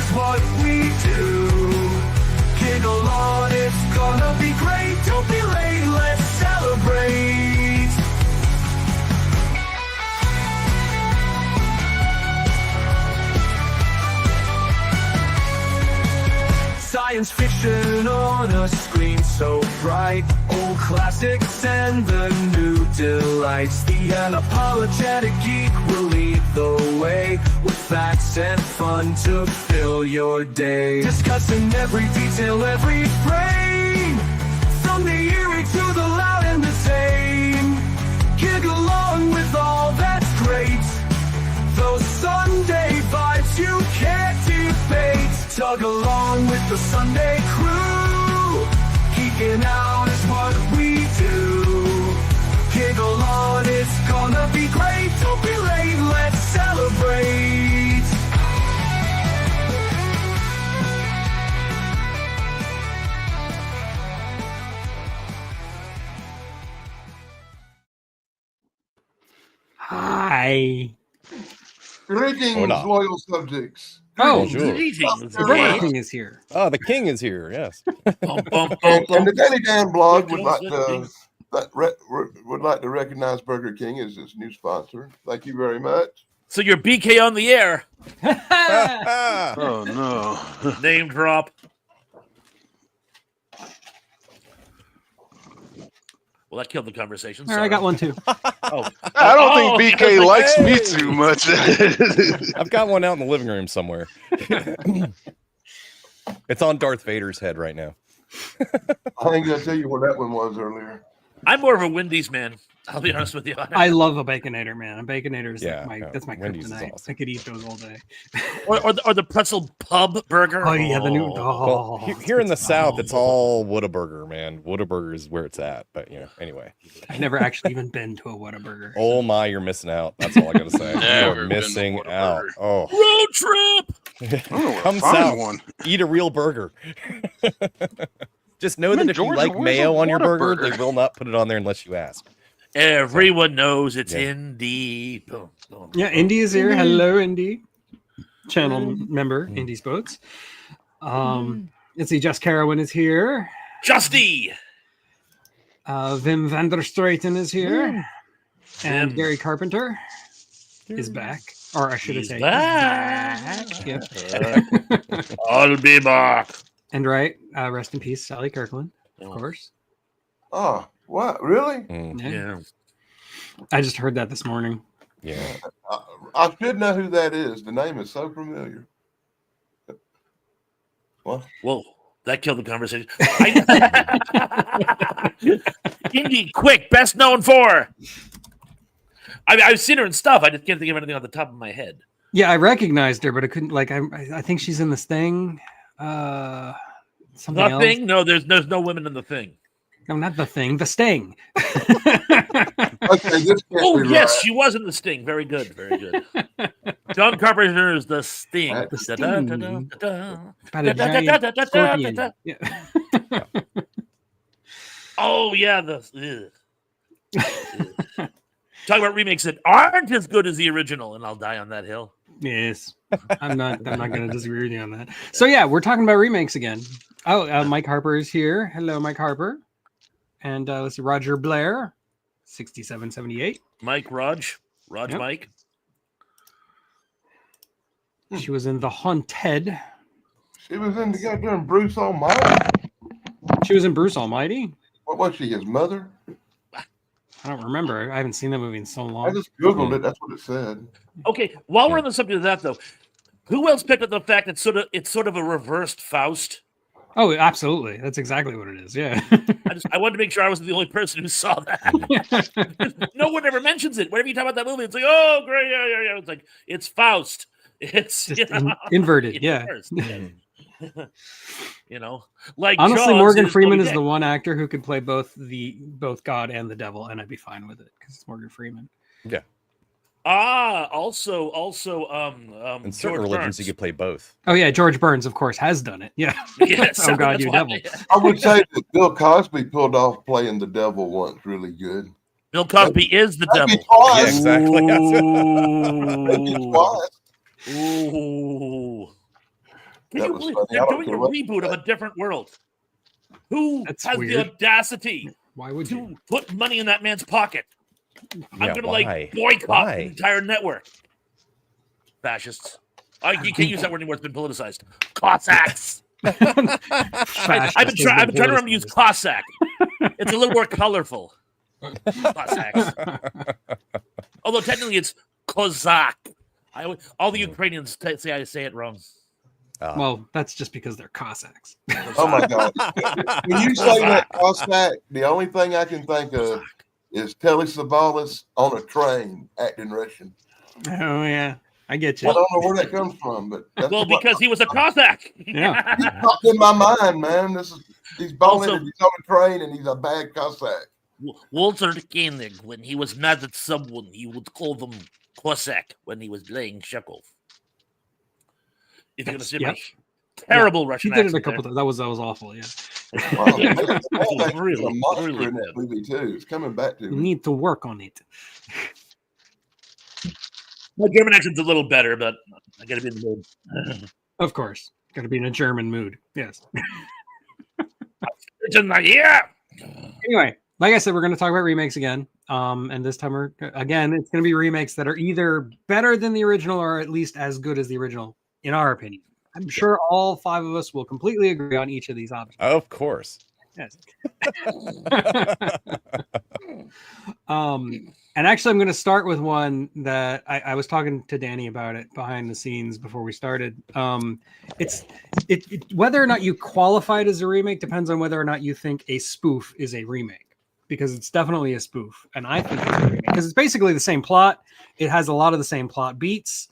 is what we do. Giggle on, it's gonna be great. Don't be late, let's celebrate. Science fiction on a screen so bright. Old classics and the new delights. The unapologetic geek will lead the way, with facts and fun to fill your day. Discussing every detail, every frame, from the eerie to the loud and the same. Giggle along with all that's great. Those Sunday vibes you can't debate. Tug along with the Sunday crew. Geeking out is what we do. Giggle on, it's gonna be great. Don't be late, let's celebrate. Hi. Greetings, Hola. loyal subjects. Oh, Bonjour. the Burger King is here. Oh, the king is here. Yes. And the Daily Dan blog would like to recognize Burger King as its new sponsor. Thank you very much. So you're BK on the air. Oh no! Name drop. Well, that killed the conversation. All right, I got one too. Oh, I don't think BK like, likes hey. me too much. I've got one out in the living room somewhere. It's on Darth Vader's head right now. I ain't gonna tell you what that one was earlier. I'm more of a Wendy's man. I'll be honest with you. I love a Baconator, man. A Baconator is Yeah, that's my Wendy's is kryptonite. awesome. I could eat those all day. or the pretzel pub burger. Oh yeah, the new. Well, here in the South, it's all Whataburger, man. Whataburger is where it's at. But anyway. I've never actually even been to a Whataburger. Oh my, you're missing out. That's all I gotta say. Never You're been to missing out. Whataburger. Oh, Road trip. I don't know where to come find south. one. Eat a real burger. Just know I'm that in if you Georgia. like Where's mayo a on your burger, Whataburger? they will not put it on there unless you ask. Everyone knows it's Yeah. Indy. Boom, boom. Yeah, Indy is here. Hello, Indy. Channel member, Indy's Boats. Let's see, Jess Carowin is here. Justy. Wim van der Straeten is here. And Vim. Gary Carpenter is back. Or I should have He's said back. Yep. I'll be back. And rest in peace, Sally Kirkland, of course. Oh, what? Really? Yeah. I just heard that this morning. Yeah. I should know who that is. The name is so familiar. What? Whoa, that killed the conversation. Indy, quick, best known for. I've seen her in stuff. I just can't think of anything off the top of my head. Yeah, I recognized her, but I couldn't. I think she's in this thing. Something else. Thing? No, there's no women in the thing. No, not the thing. The Sting. Okay, this can't Oh be yes, right. she was in the Sting. Very good, very good. John Carpenter's The Sting. The Sting. About a giant scorpion. Yeah. Oh yeah, talk about remakes that aren't as good as the original, and I'll die on that hill. Yes, I'm not going to disagree with you on that. So yeah, we're talking about remakes again. Oh, Mike Harper is here. Hello, Mike Harper. And let's see, Roger Blair, 6778. Mike, Raj, Yep. Mike. She was in The Haunted. She was in the goddamn Bruce Almighty. She was in Bruce Almighty. What was she? His mother? I don't remember. I haven't seen that movie in so I long. just googled it. That's what it said. Okay, while we're on the subject of that, though, who else picked up the fact that it's sort of a reversed Faust? Oh, absolutely. That's exactly what it is. Yeah. I wanted to make sure I wasn't the only person who saw that. No one ever mentions it. Whenever you talk about that movie, it's like, oh, great, yeah. It's like, it's Faust. It's Just inverted. Yeah. reversed. Like Honestly, Jaws Morgan is Freeman Moby is Dick. the one actor who could play both God and the devil, and I'd be fine with it because it's Morgan Freeman. Yeah. Also, In certain George religions, Burns. you could play both. Oh yeah, George Burns, of course, has done it. Yeah. Yes, Oh God, that's you why- devil. I would say that Bill Cosby pulled off playing the devil once really good. Bill Cosby is the That'd be devil. Yeah, twice. exactly. That'd be Ooh. twice. Ooh. Can That you was believe funny. I they're don't doing care a what- reboot of a different world? Who That's has the weird. audacity Why would you? to put money in that man's pocket? I'm Yeah, gonna why? boycott Why? the entire network. Fascists. You can't use that word anymore. It's been politicized. Cossacks. I've been Fascist trying has to been remember to use Cossack. It's a little more colorful. Cossacks. Although technically it's Kozak. All the Ukrainians say I say it wrong. Well, that's just because they're Cossacks. Oh my God! When you say that Cossack, the only thing I can think of is Telly Savalas on a train acting Russian. Oh yeah, I get I you. don't know where that comes from, but that's Well, what because he was a Cossack. Yeah. he popped in my mind, man. He's boneted, Also- he's on a train, and he's a bad Cossack. Walter Koenig, when he was mad at someone, he would call them Cossack when he was playing Chekhov. If you're going to see Yep. my terrible Russian He did it a accent couple times. That was awful. Yeah. Wow, Yeah, man, it's that's really, a monster really in that bad. movie too. It's coming back to You me. need to work on it. My German accent's a little better, but I got to be in the mood. Of course, got to be in a German mood. Yes. Yeah. Anyway, like I said, we're going to talk about remakes again. And this time, again, it's going to be remakes that are either better than the original or at least as good as the original, in our opinion. I'm sure all five of us will completely agree on each of these options. Of course. Yes. And actually, I'm going to start with one that I was talking to Danny about it behind the scenes before we started. Whether or not you qualify it as a remake depends on whether or not you think a spoof is a remake, because it's definitely a spoof, and I think it's a remake because it's basically the same plot. It has a lot of the same plot beats,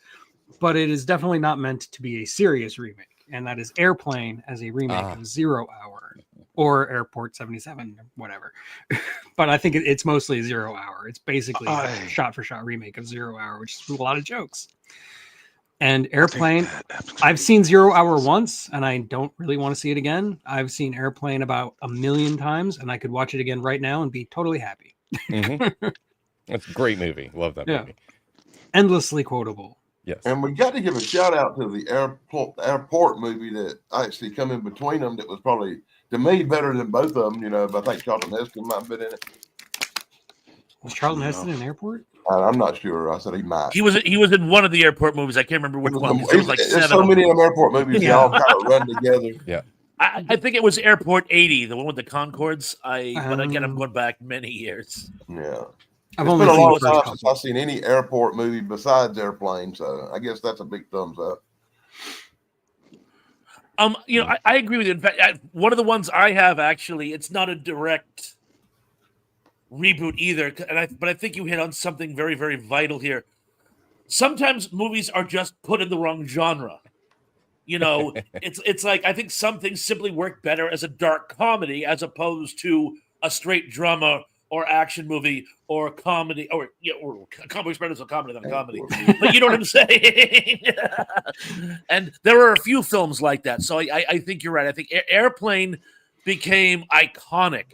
but it is definitely not meant to be a serious remake, and that is Airplane as a remake of 0 Hour. Or Airport 77, or whatever. But I think it's mostly 0 Hour. It's basically a shot-for-shot remake of 0 Hour, which is a lot of jokes. And Airplane, I've seen 0 Hour once, and I don't really want to see it again. I've seen Airplane about 1 million times, and I could watch it again right now and be totally happy. Mm-hmm. It's a great movie. Love that movie. Endlessly quotable. Yes. And we got to give a shout out to the airport movie that actually come in between them. That was probably, to me, better than both of them. But I think Charlton Heston might have been in it. Was Charlton Heston in Airport? I'm not sure. I said he might. He was in one of the airport movies. I can't remember which one. There was like There's 7 so of many them. of them airport movies. They all kind of run together. Yeah. I think it was Airport 80, the one with the Concords. But again, I'm going back many years. Yeah. I've It's only been a seen long the first time couple. since I've seen any airport movie besides Airplane, so I guess that's a big thumbs up. I agree with you. In fact, one of the ones I have actually, it's not a direct reboot either, but I think you hit on something very, very vital here. Sometimes movies are just put in the wrong genre. It's like I think some things simply work better as a dark comedy as opposed to a straight drama or action movie or comedy or comedy is better as a comedy than a comedy. But you know what I'm saying? And there are a few films like that. So I think you're right. I think Airplane became iconic.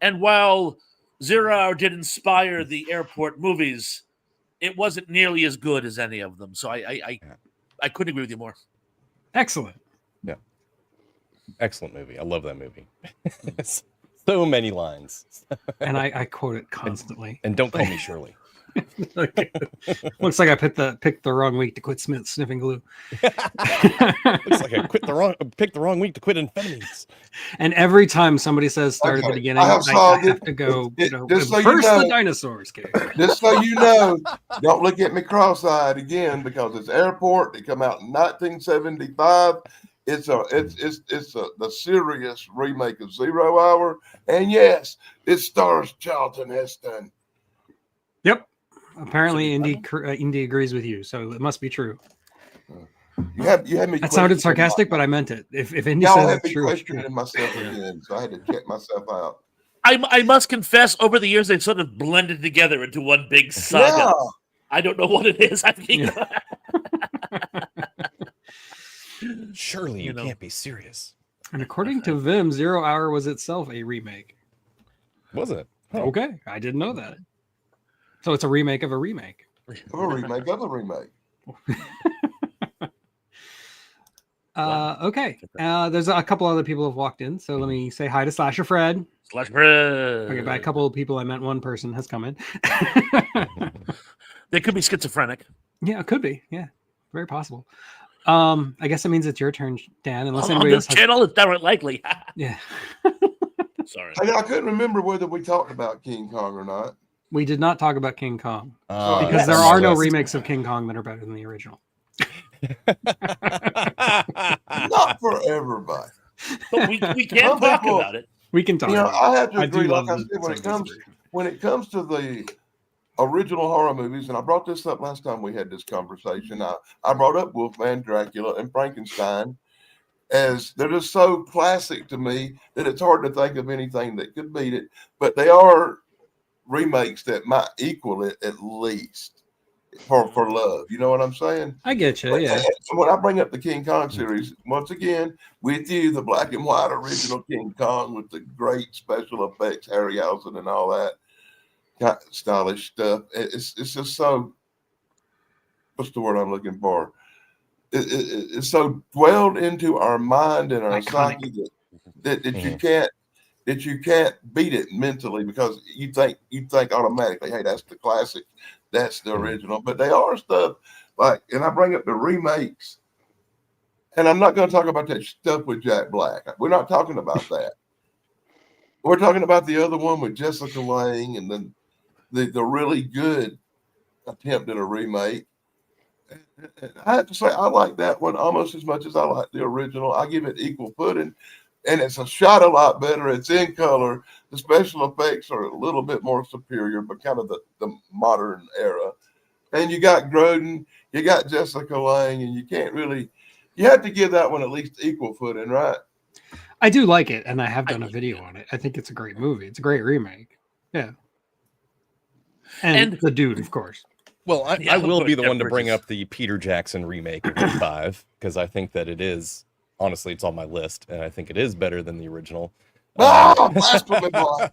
And while 0 Hour did inspire the airport movies, it wasn't nearly as good as any of them. So I couldn't agree with you more. Excellent. Yeah. Excellent movie. I love that movie. So many lines. And I quote it constantly. And don't call me Shirley. Looks like I picked the wrong week to quit sniffing glue. Looks like I picked the wrong week to quit amphetamines. And every time somebody says start at the Okay, beginning, I I have have to go, just so you first know- the dinosaurs came. Just so you know, don't look at me cross-eyed again because it's Airport. It come out in 1975. It's the serious remake of 0 Hour, and yes, it stars Charlton Heston. Yep. Apparently, Indy agrees with you, so it must be true. You had me. That sounded sarcastic, but I meant it. If Indy Y'all says had it's me true, questioning myself again, so I had to check myself out. I must confess, over the years, they've sort of blended together into one big saga. Yeah. I don't know what it is. I think. Surely you can't be serious. and according to Vim, 0 Hour was itself a remake. Was it? Huh. Okay, I didn't know that. So it's a remake of a remake. Of a remake of a remake. Okay. There's a couple other people have walked in, so let me say hi to Slasher Fred. Slash bread. Okay, by a couple of people, I meant one person has come in. They could be schizophrenic. Yeah, it could be. Yeah, very possible. I guess that means it's your turn, Dan. Unless On anybody this else has... channel, it's downright likely. Yeah. Sorry. I couldn't remember whether we talked about King Kong or not. We did not talk about King Kong Because because there that's on are my no list. remakes of King Kong that are better than the original. Not for everybody. But we can Some talk people- about it. We can talk about I have to I do agree. Like love I the said, when it 70s comes version. to the original horror movies, and I brought this up last time we had this conversation. I brought up Wolfman, Dracula, and Frankenstein as they're just so classic to me that it's hard to think of anything that could beat it. But they are remakes that might equal it at least for love. You know what I'm saying? I get you. Yeah. And when I bring up the King Kong series, once again, with you, the black and white original King Kong with the great special effects, Harryhausen and all that kind of stylish stuff. It's just so, what's the word I'm looking for? It's so dwelled into our mind and our Iconic. psyche that you can't beat it mentally because you think automatically, hey, that's the classic, that's the original. But they are stuff like, and I bring up the remakes, and I'm not going to talk about that stuff with Jack Black. We're not talking about that. We're talking about the other one with Jessica Lange, and then the really good attempt at a remake. I have to say, I like that one almost as much as I like the original. I give it equal footing, and it's a shot a lot better. It's in color. The special effects are a little bit more superior, but kind of the modern era. And you got Grodin, you got Jessica Lange, and you have to give that one at least equal footing, right? I do like it, and I have done a video on it. I think it's a great movie. It's a great remake. Yeah. And the dude, of course. Well, I Yeah, will be the Jeff one to bring Bridges. up the Peter Jackson remake of 5 because I think that it is, honestly, it's on my list, and I think it is better than the original. Oh, blasphemy, boy.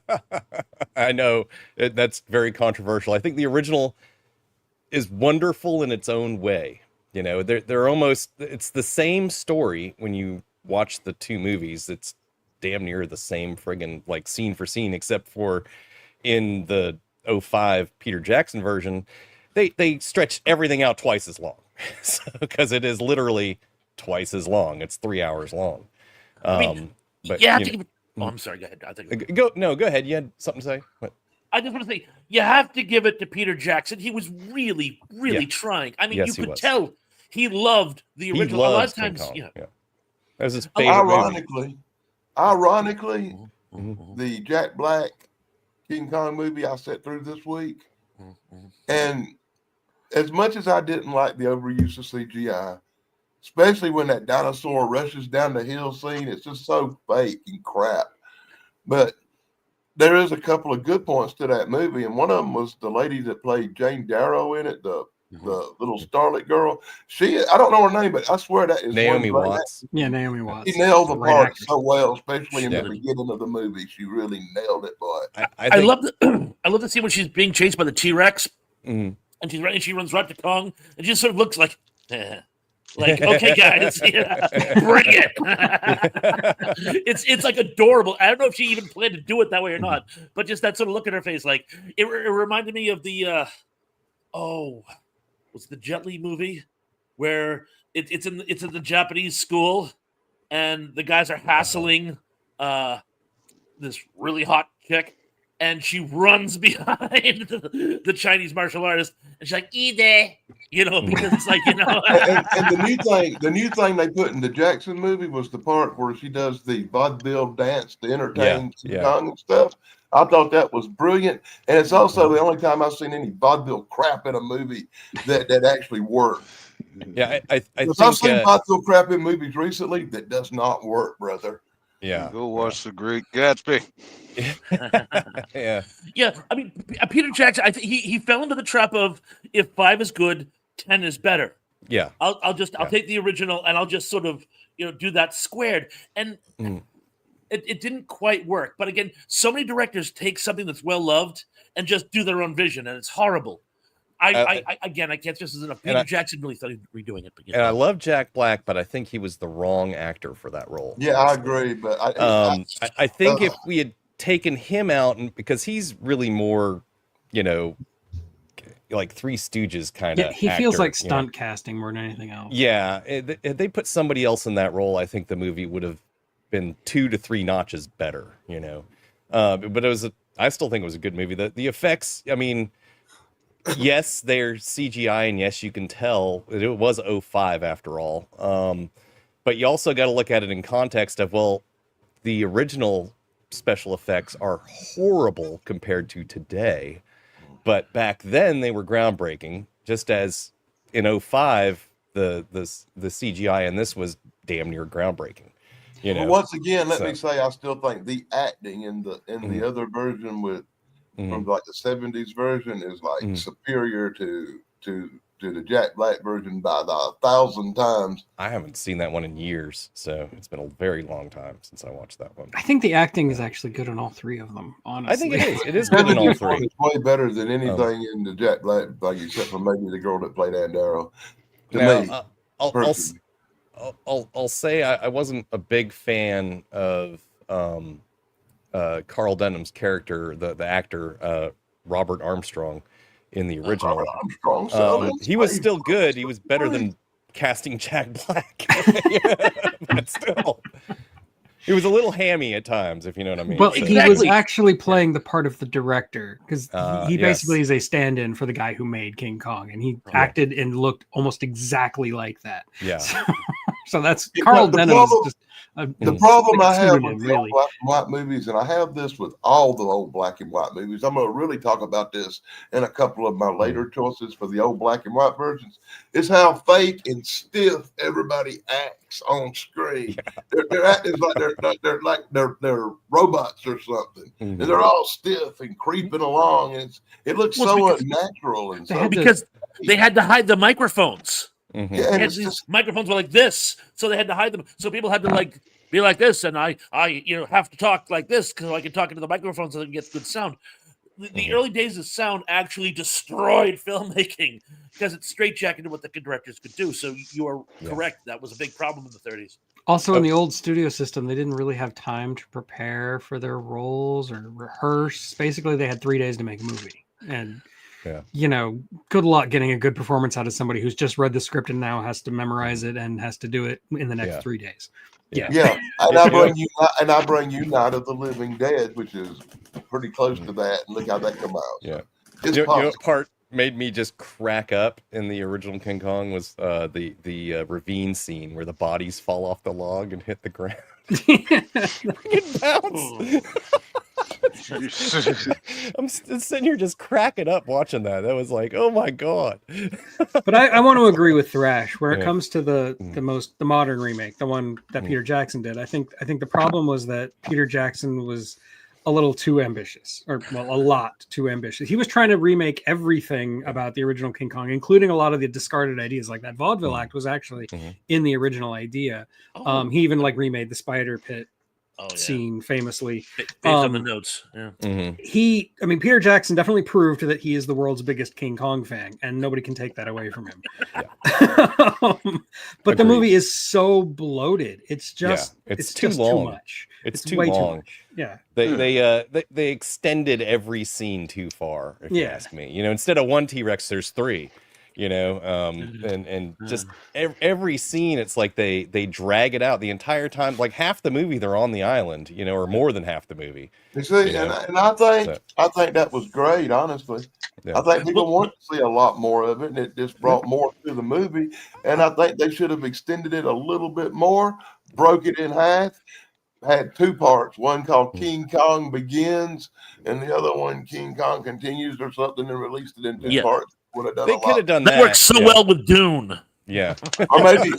I know that's very controversial. I think the original is wonderful in its own way. You know, they're almost, it's the same story when you watch the two movies. It's damn near the same friggin' like scene for scene, except for in the 05 Peter Jackson version, they stretched everything out twice as long because it is literally twice as long. It's 3 hours long. But You have to give it. Oh, I'm sorry. Go ahead. I think go ahead. You had something to say? What? I just want to say you have to give it to Peter Jackson. He was really, really Yeah. trying. I mean, Yes, you he could was. tell he loved the He original. A lot loves of King times, Kong. yeah. That was his favorite movie. Ironically, Mhm. the Jack Black King Kong movie I sat through this week, Mhm. and as much as I didn't like the overuse of CGI, especially when that dinosaur rushes down the hill scene, it's just so fake and crap. But there is a couple of good points to that movie, and one of them was the lady that played Jane Darrow in it, the little starlet girl. I don't know her name, but I swear that is Naomi one great Watts. Yeah, Naomi Watts. She nailed the Great part actress. so well, especially in Yeah. the beginning of the movie. She really nailed it, boy. I I think, love the I love the scene when she's being chased by the T-Rex Mhm. and she runs right to Kong and she just sort of looks like like, okay, guys, yeah, bring it. It's like adorable. I don't know if she even planned to do it that way or not, but just that sort of look at her face, like it reminded me of the what's the Jet Li movie where it's in the Japanese school and the guys are hassling this really hot chick and she runs behind the Chinese martial artist and she's like, "Ide," because it's like, And the new thing they put in the Jackson movie was the part where she does the vaudeville dance to entertain King Yeah. Kong and stuff. I thought that was brilliant, and it's also the only time I've seen any vaudeville crap in a movie that actually worked. Yeah, I Because I've seen think vaudeville crap in movies recently that does not work, brother. yeah. Go watch The Great Gatsby. Yeah. yeah. I mean, Peter Jackson, I think he fell into the trap of if 5 is good, 10 is better. Yeah. I'll Yeah. take the original and I'll just sort of do that squared and. Mm. It didn't quite work. But again, so many directors take something that's well loved and just do their own vision, and it's horrible. I again, I can't stress this enough. Peter Jackson really thought he was redoing it, but and I love Jack Black, but I think he was the wrong actor for that role. Yeah, I agree, but I think if we had taken him out, and because he's really more, like Three Stooges kind of. Yeah, he feels like stunt casting more than anything else. Yeah, if they put somebody else in that role, I think the movie would have been 2 to 3 notches better. But I still think it was a good movie. The effects, I mean, yes, they're CGI, and yes, you can tell it was 05 after all. But you also got to look at it in context of, well, the original special effects are horrible compared to today. But back then they were groundbreaking, just as in 05, the CGI in this was damn near groundbreaking. But once again, let me say, I still think the acting in the other version from like the 70s version is like superior to the Jack Black version by 1,000 times. I haven't seen that one in years, so it's been a very long time since I watched that one. I think the acting is actually good in all 3 of them, honestly. I think it is. It is good in all 3. It's way better than anything in the Jack Black, like except for maybe the girl that played Ann Darrow. I'll say I wasn't a big fan of Carl Denham's character, the actor Robert Armstrong in the original. He was still good. He was better than casting Jack Black. But still, he was a little hammy at times, if you know what I mean. Well, he was actually playing the part of the director, because he basically is a stand-in for the guy who made King Kong, and he acted and looked almost exactly like that. Yeah. So that's Carl Denham. The problem I have with the old black and white movies, and I have this with all the old black and white movies, I'm going to really talk about this in a couple of my later choices for the old black and white versions, is how fake and stiff everybody acts on screen. Yeah. They're acting like they're robots or something, and they're all stiff and creeping along, and it looks so unnatural. And because they had to hide the microphones. Mm-hmm. Yeah, and these microphones were like this, so they had to hide them. So people had to be like this, and I have to talk like this because I can talk into the microphone so they can get good sound. The early days of sound actually destroyed filmmaking because it straitjacketed what the directors could do. So you are correct; that was a big problem in the 30s. Also, in the old studio system, they didn't really have time to prepare for their roles or rehearse. Basically, they had 3 days to make a movie, and good luck getting a good performance out of somebody who's just read the script and now has to memorize it and has to do it in the next 3 days. Yeah. And I bring you Night of the Living Dead, which is pretty close to that, and look how that come out. Yeah. You know what part made me just crack up in the original King Kong was the ravine scene where the bodies fall off the log and hit the ground. It bounce. I'm sitting here just cracking up watching that. That was like, oh my god. But I want to agree with Thrash where it comes to the modern remake, the one that Peter Jackson did. I think the problem was that Peter Jackson was a little too ambitious, a lot too ambitious. He was trying to remake everything about the original King Kong, including a lot of the discarded ideas. Like that vaudeville act was actually in the original idea. He even remade the spider pit scene famously based on the notes. Peter Jackson definitely proved that he is the world's biggest King Kong fan, and nobody can take that away from him. But the movie is so bloated. It's just it's too long. Too much. It's too way long. Too much. Yeah. They extended every scene too far, if you ask me. Instead of 1 T-Rex, there's 3. And just every scene, it's like they drag it out the entire time. Like half the movie, they're on the island, or more than half the movie. You see, and I think that was great, honestly. Yeah. I think people want to see a lot more of it, and it just brought more to the movie. And I think they should have extended it a little bit more, broke it in half, had 2 parts, one called King Kong Begins, and the other one King Kong Continues or something, and released it in 2 parts. They could have done that. That works so well with Dune. Yeah. Or maybe.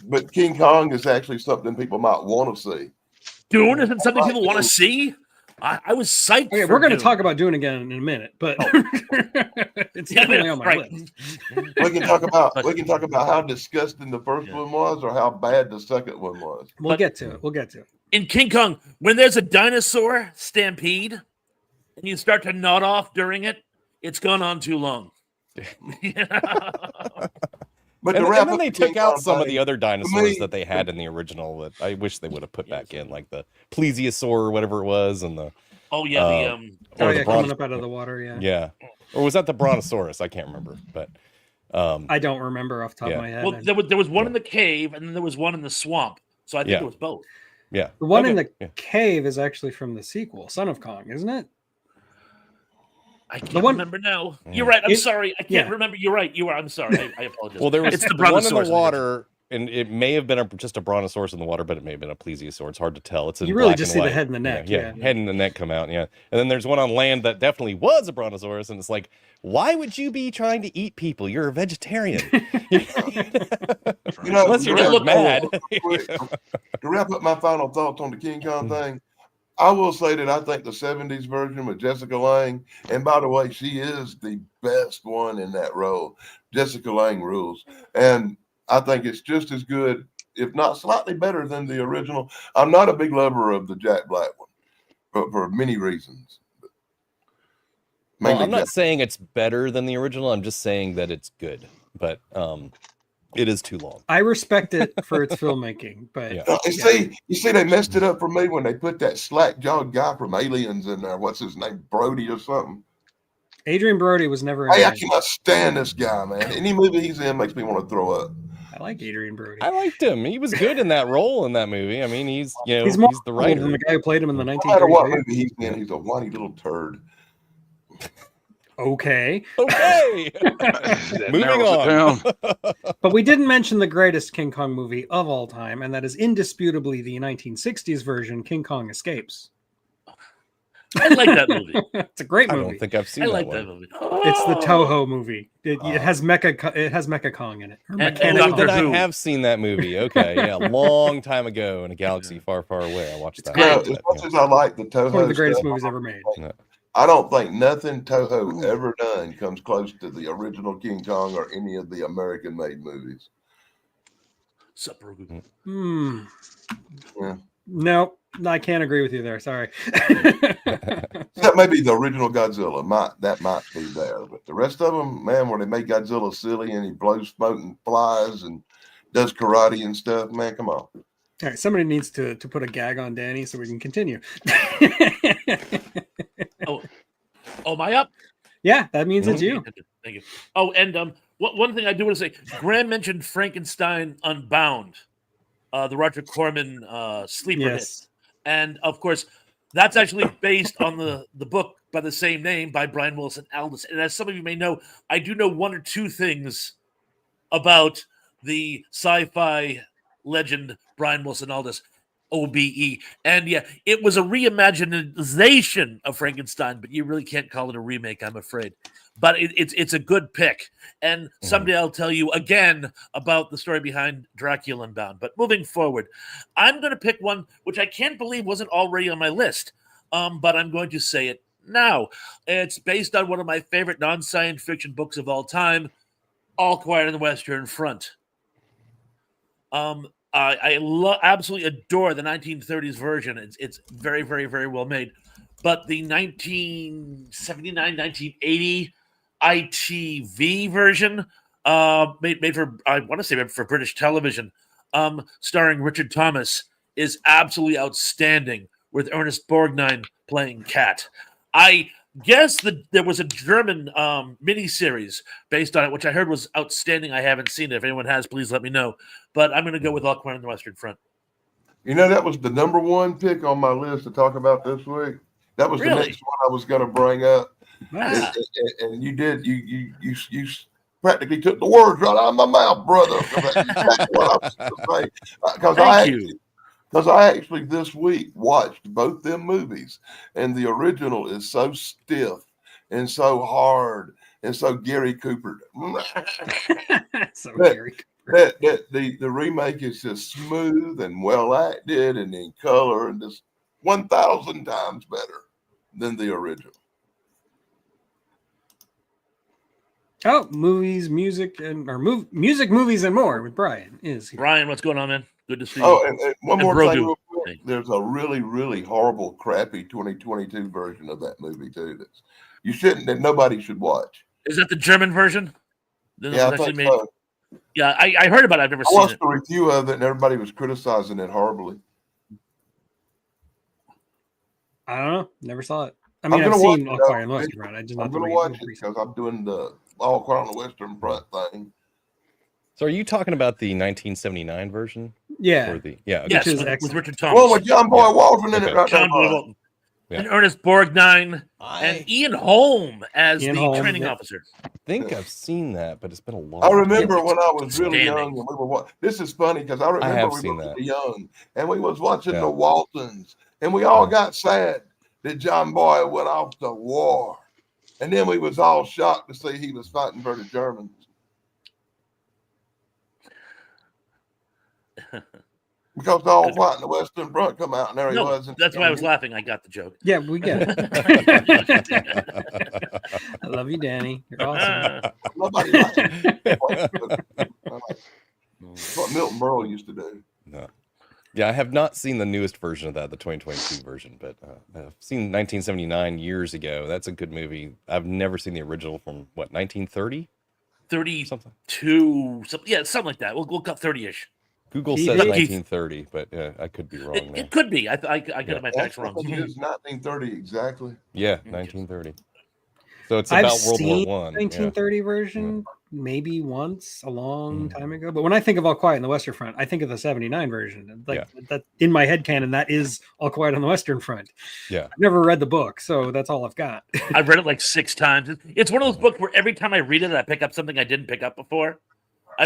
But King Kong is actually something people might want to see. Dune isn't something people want to see. I was psyched. Okay, we're going to talk about Dune again in a minute, but it's definitely on my list. We can talk about how disgusting the first one was, or how bad the second one was. We'll get to it. In King Kong, when there's a dinosaur stampede, and you start to nod off during it, It's gone on too long. But And, to wrap and then up they the took King out Kong some of thing, the other dinosaurs me- that they had in the original that I wish they would have put back in, like the plesiosaur or whatever it was, and the Oh yeah, Uh, the Oh or yeah, the coming bron- up out of the water. Yeah. yeah, or was that the brontosaurus? I can't remember, but I don't remember off the top Yeah. of my head. well, there was one Yeah. in the cave, and then there was one in the swamp. So I think Yeah. it was both. yeah, The one in Okay, the yeah. cave is actually from the sequel, Son of Kong, isn't it? I can't one- remember now. Yeah. You're right. I'm It- sorry. I can't yeah. remember. You're right. You are. I'm sorry. I apologize. Well, there was it's the the one in the brontosaurus in the original. water, and it may have been just a brontosaurus in the water, but it may have been a plesiosaur. It's hard to tell. It's in You really black just and see the white. head and the neck, Yeah, yeah. head and the neck come out. Yeah, and then there's one on land that definitely was a brontosaurus, and it's like, why would you be trying to eat people? You're a vegetarian. You know, Unless you're to just wrap mad. up- to wrap up my final thoughts on the King Kong Mm. thing, I will say that I think the 70s version with Jessica Lange, and by the way, she is the best one in that role. Jessica Lange rules. And I think it's just as good, if not slightly better than the original. I'm not a big lover of the Jack Black one, but for many reasons. Well, Mainly I'm not Jack. saying it's better than the original. I'm just saying that it's good, but it is too long. I respect it for its filmmaking, but Yeah. You see, they messed it up for me when they put that slack-jawed guy from Aliens in there. What's his name? Brody or something. Adrian Brody was never in Hey, I it. cannot stand this guy, man. Any movie he's in makes me want to throw up. I like Adrian Brody. I liked him. He was good in that role in that movie. I mean, he's He's more the likable writer. than the guy who played him in the No matter what 1933. movie he's in, he's a whiny little turd. Okay, Okay. That Moving narrows it on. down. but we didn't mention the greatest King Kong movie of all time, and that is indisputably the 1960s version, King Kong Escapes. I like that movie. It's a great I movie. don't think I've seen I that like one. that movie. It's the Toho movie. It has Mecha Kong in it. Or And Mechanic Oh, Doctor Kong. then I Who. have seen that movie. Okay, yeah, a long time ago in a galaxy far, far away. I watched that. Well, great. as much as I like the Toho It's one of the greatest stuff, movies ever made. I don't think nothing Toho ever done comes close to the original King Kong or any of the American-made movies. Sup, Grogu? Hmm. Yeah. No, I can't agree with you there. Sorry. Except maybe the original Godzilla that might be there, but the rest of them, man, where they make Godzilla silly and he blows smoke and flies and does karate and stuff, man, come on. All right, somebody needs to put a gag on Danny so we can continue. Oh, am I up? Yeah, that means it's you. Thank you. Oh, and one thing I do want to say, Graham mentioned Frankenstein Unbound, the Roger Corman sleeper hit, Yes. and of course, that's actually based on the book by the same name by Brian Wilson Aldiss. And as some of you may know, I do know one or two things about the sci-fi legend Brian Wilson Aldiss. OBE. And yeah, it was a reimagination of Frankenstein, but you really can't call it a remake, I'm afraid. But it's a good pick. And someday I'll tell you again about the story behind Dracula Unbound. But moving forward, I'm going to pick one which I can't believe wasn't already on my list, but I'm going to say it now. It's based on one of my favorite non-science fiction books of all time, All Quiet on the Western Front. I absolutely adore the 1930s version. It's very, very, very well made. But the 1979, 1980 ITV version, made for, I want to say for British television, starring Richard Thomas, is absolutely outstanding, with Ernest Borgnine playing Cat. I guess there was a German miniseries based on it, which I heard was outstanding. I haven't seen it. If anyone has, please let me know. But I'm going to go with All Quiet on the Western Front. You know, that was the number one pick on my list to talk about this week. That was Really? the next one I was going to bring up. Nice. And you did. You practically took the words right out of my mouth, brother. That's exactly what I was going to say. Thank you. Because I actually this week watched both them movies, and the original is so stiff and so hard and so Gary Cooper. So That- Gary. That the remake is just smooth and well acted and in color and just 1,000 times better than the original. Oh, movies, music, music, movies, and more with Brian is here. Brian, what's going on, man? Good to see you. Oh, and one And more Grogu. thing real quick. There's a really, really horrible, crappy 2022 version of that movie too. you shouldn't, that nobody should watch. Is that the German version? Yeah, I think so. Yeah, I heard about it. I've never I seen watched it. a review of it, and everybody was criticizing it horribly. I don't know. Never saw it. I I'm mean, I've gonna watch seen it, All though. Quiet on the Western Front. I just I'm not gonna the watch it recent. because I'm doing the All Quiet on the Western Front thing. So are you talking about the 1979 version? Yeah. Or the okay. Yes, is with excellent. Richard Well, Thomas, with John Boy Waldron in it Okay. right John now. Boy Walton, Yeah. and Ernest Borgnine, and Ian Holm as Ian the Holm, training yeah. officer. I think I've seen that, but it's been a long I remember Yeah, when I was really outstanding. young, and we were. This is funny because I remember have we seen were that. really young, and we was watching Yeah. the Waltons, and we all got sad that John Boy went off to war, and then we was all shocked to see he was fighting for the Germans. Because the All Quiet on the Western Front come out, and there he No, was. And that's why I was laughing. I got the joke. Yeah, we get it. I love you, Danny. You're awesome. Nobody liked it. That's what Milton Berle used to do. No. Yeah, I have not seen the newest version of that, the 2022 version, but I've seen 1979 years ago. That's a good movie. I've never seen the original from, what, 1930? 32, Something. something like that. We'll cut 30-ish. Google He says did. 1930, but I could be wrong there. It could be. I got Yeah. my facts wrong. It is 1930 exactly. Yeah, 1930. So it's I've about World seen War One. 1930 version maybe once a long time ago. But when I think of All Quiet on the Western Front, I think of the 79 version. Like that in my head canon, that is All Quiet on the Western Front. Yeah. I've never read the book, so that's all I've got. I've read it like 6 times. It's one of those books where every time I read it, I pick up something I didn't pick up before.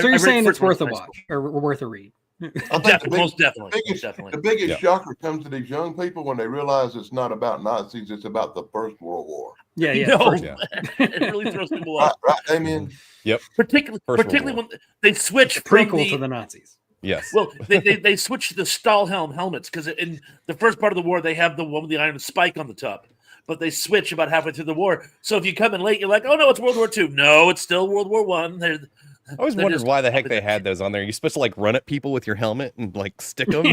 So you're saying it's worth a a watch or worth a read? I think Most definitely. the biggest shocker comes to these young people when they realize it's not about Nazis, it's about the First World War. Yeah, No, first- it really throws people Right, off. right, Damien? Yep. Particularly when they switch It's a from prequel to the Nazis. Yes. Well, they switch to the Stahlhelm helmets because in the first part of the war they have the one with the iron spike on the top, but they switch about halfway through the war. So if you come in late, you're like, oh no, it's World War II. No, it's still World War One. I always wondered why the heck they had those on there. You're supposed to like run at people with your helmet and like stick them.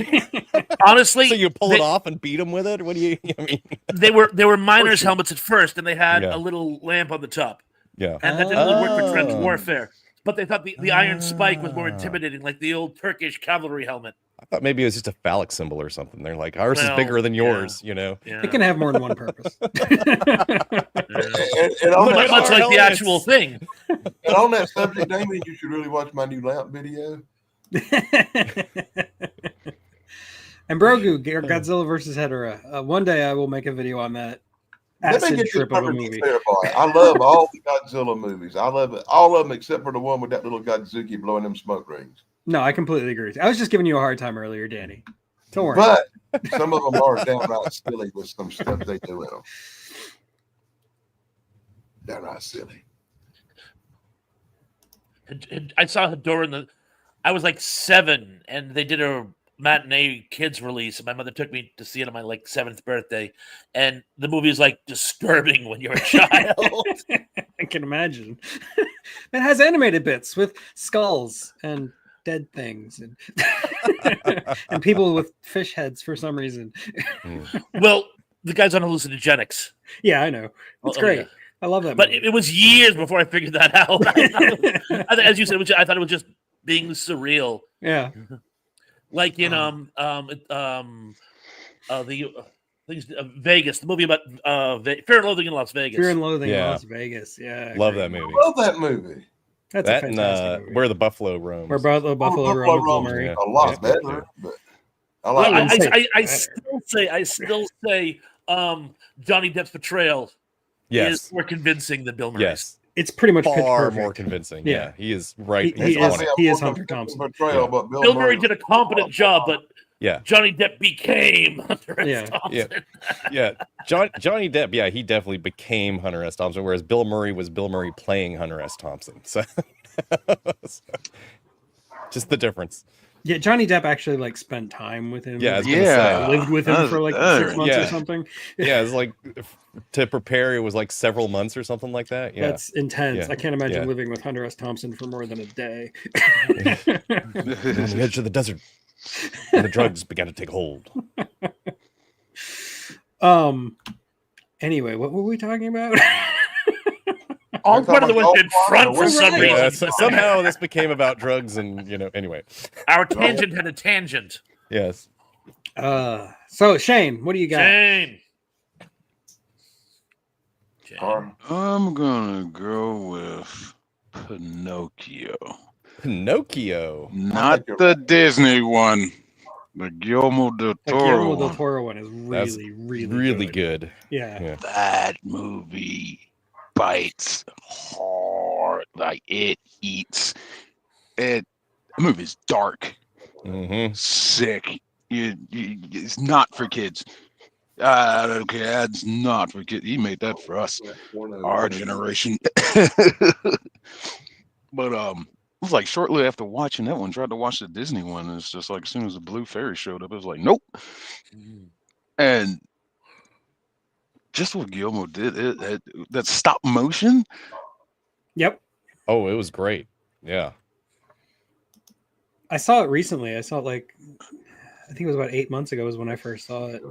Honestly, so you pull it off and beat them with it. What do you? I mean, they were miners' helmets at first, and they had Yeah. a little lamp on the top, yeah. and that didn't really work for trench Oh. warfare. But they thought the iron spike was more intimidating, like the old Turkish cavalry helmet. I thought maybe it was just a phallic symbol or something. They're like, ours is Well, bigger than yeah. yours, you know. Yeah. It can have more than one purpose. And on Much that, like the helmets. actual thing. and on that subject, Damien, you should really watch my new lamp video. And Brogu, Godzilla versus Hedorah. One day I will make a video on that Let me acid get this trip of a perfectly movie. clear, boy. I love all the Godzilla movies. I love it, all of them except for the one with that little Godzuki blowing them smoke rings. No, I completely agree with you. I was just giving you a hard time earlier, Danny. Don't worry. But some of them are downright silly with some stuff they do in them. Downright silly. I saw Hedorah I was like 7, and they did a matinee kids release, and my mother took me to see it on my like 7th birthday, and the movie is like disturbing when you're a child. I can imagine. It has animated bits with skulls and dead things and and people with fish heads for some reason. Well, the guy's on hallucinogenics. Yeah, I know. It's Oh, great. yeah. I love that But movie. it was years before I figured that out. As you said, I thought it was just being surreal, Yeah. like in Vegas, the movie about Fear and Loathing in Las Vegas. Fear and Loathing in Yeah. Las Vegas. Yeah. Love great. that movie. I love that movie. That's That a and fantastic movie. Where the Buffalo Roams. Where Buffalo Buffalo Roam with Bill Roam's Murray. Yeah. a lot Yeah. better, but I Well, like it. I still say Johnny Depp's portrayal Yes. is more convincing than Bill Murray's. Yes. It's pretty much pitch Far perfect. more convincing. Yeah. Yeah. He is right. He He's is- on it. he Hunter Thompson. Portrayal, Yeah. but Bill Murray did a competent job, but Yeah. Johnny Depp became Hunter S. Yeah. Thompson. Yeah. Johnny Depp, yeah, he definitely became Hunter S. Thompson, whereas Bill Murray was Bill Murray playing Hunter S. Thompson. So just the difference. Yeah, Johnny Depp actually like spent time with him. Yeah, I was Like, gonna Yeah. say. lived with him for like 6 months or Yeah. something. Yeah, it's like to prepare, it was like several months or something like that. Yeah. That's intense. Yeah. I can't imagine Yeah. living with Hunter S. Thompson for more than a day. On the edge of the desert. And the drugs began to take hold. Anyway, what were we talking about? All part of the West End Front for some Yeah, reason. somehow this became about drugs and, anyway. Our tangent had a tangent. Yes. So Shane, what do you got? Shane. I'm gonna go with Pinocchio. Pinocchio. Not the Disney one. The Guillermo del The Toro Guillermo del one. Toro one is That's really good. Yeah. That movie bites hard. Like it eats. The movie's dark, Mm-hmm. sick. It's not for kids. Okay, that's not for kids. He made that for us, our generation. But it was like shortly after watching that one, tried to watch the Disney one, and it's just like as soon as the Blue Fairy showed up, it was like, nope. And just what Guillermo did, that stop motion. Yep. Oh, it was great. Yeah. I saw it recently. I saw it like, I think it was about 8 months ago was when I first saw it.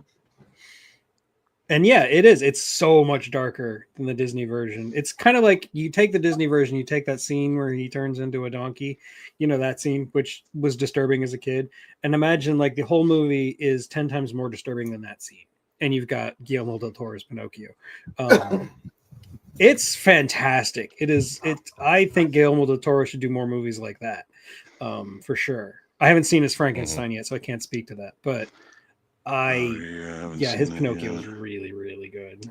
And yeah, it is. It's so much darker than the Disney version. It's kind of like you take the Disney version, you take that scene where he turns into a donkey, that scene, which was disturbing as a kid. And imagine like the whole movie is 10 times more disturbing than that scene. And you've got Guillermo del Toro's Pinocchio. It's fantastic. I think Guillermo del Toro should do more movies like that, for sure. I haven't seen his Frankenstein yet, so I can't speak to that. But his Pinocchio was really, really good.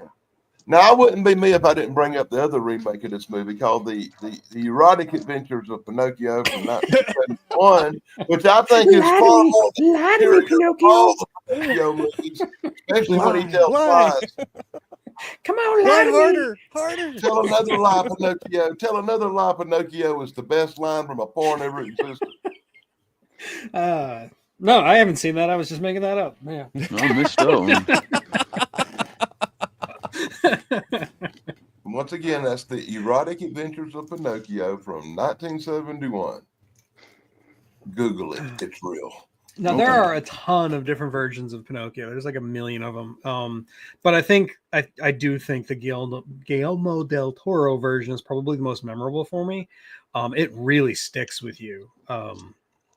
Now, I wouldn't be me if I didn't bring up the other remake of this movie called the Erotic Adventures of Pinocchio from 1971, which I think is far more superior to all the Pinocchio movies, especially when he tells lies. Come on, Lie harder. Tell another lie, Pinocchio. Tell another lie, Pinocchio is the best line from a porn ever existed. No, I haven't seen that. I was just making that up. Yeah. I missed that one. Once again, that's the Erotic Adventures of Pinocchio from 1971. Google it. It's real. Now, there are a ton of different versions of Pinocchio. There's like a million of them. But I do think the Guillermo del Toro version is probably the most memorable for me. It really sticks with you.